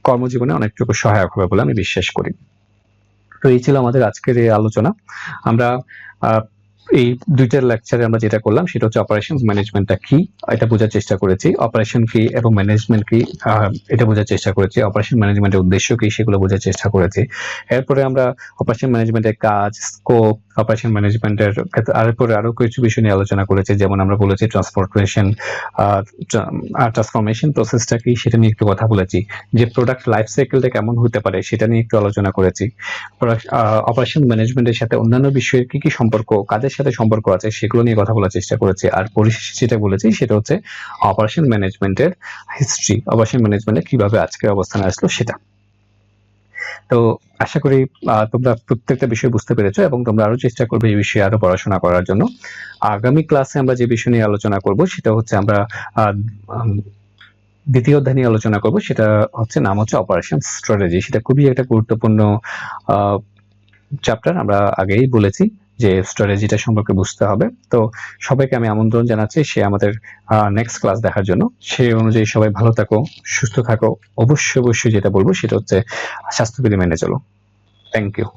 কর্মজীবনে অনেকটুকু সহায়ক হবে বলে আমি বিশ্বাস করি। তো এই ছিল আমাদের আজকের এই আলোচনা। আমরা এই দুইটা লেকচারে আমরা যেটা করলাম সেটা হচ্ছে অপারেশনস ম্যানেজমেন্টটা কি এটা বোঝার চেষ্টা করেছি, অপারেশন কি এবং ম্যানেজমেন্ট কি এটা বোঝার চেষ্টা করেছি, অপারেশন ম্যানেজমেন্টের উদ্দেশ্য কি সেগুলো বোঝার চেষ্টা করেছি। এরপরে আমরা অপারেশন ম্যানেজমেন্টের কাজ, স্কোপ, অপারেশন ম্যানেজমেন্টের আরো কিছু বিষয় নিয়ে আলোচনা করেছি, যেমন আমরা বলেছি ট্রান্সফরমেশন প্রসেসটা কি সেটা নিয়ে একটু কথা বলেছি, যে প্রোডাক্ট লাইফ সাইকেলটা কেমন হতে পারে সেটা নিয়ে একটু আলোচনা করেছি। অপারেশন ম্যানেজমেন্টের সাথে অন্যান্য বিষয়ের কি কি সম্পর্ক, কাদের সাথে সম্পর্ক আছে সেগুলো নিয়ে কথা বলার চেষ্টা করেছি। আর পরিশেষে যেটা বলেছি সেটা হচ্ছে অপারেশন ম্যানেজমেন্টের হিস্ট্রি, অপারেশন ম্যানেজমেন্টে কিভাবে আজকের অবস্থানে আসলো সেটা। তো আশা করি তোমরা প্রত্যেকটা বিষয় বুঝতে পেরেছো এবং তোমরা আরো চেষ্টা করবে এই বিষয়ে আরো পড়াশোনা করার জন্য। আগামী ক্লাসে আমরা যে বিষয় নিয়ে আলোচনা করব সেটা হচ্ছে আমরা দ্বিতীয় অধ্যায় নিয়ে আলোচনা করব, সেটা হচ্ছে নাম হচ্ছে অপারেশন স্ট্র্যাটেজি। সেটা খুবই একটা গুরুত্বপূর্ণ চ্যাপ্টার, আমরা আগেই বলেছি যে স্ট্র্যাটেজিটা সম্পর্কে বুঝতে হবে। তো সবাইকে আমি আমন্ত্রণ জানাচ্ছি সে আমাদের নেক্সট ক্লাস দেখার জন্য। সেই অনুযায়ী সবাই ভালো থাকো, সুস্থ থাকো, অবশ্যই যেটা বলবো সেটা হচ্ছে স্বাস্থ্যবিধি মেনে চলো। Thank you.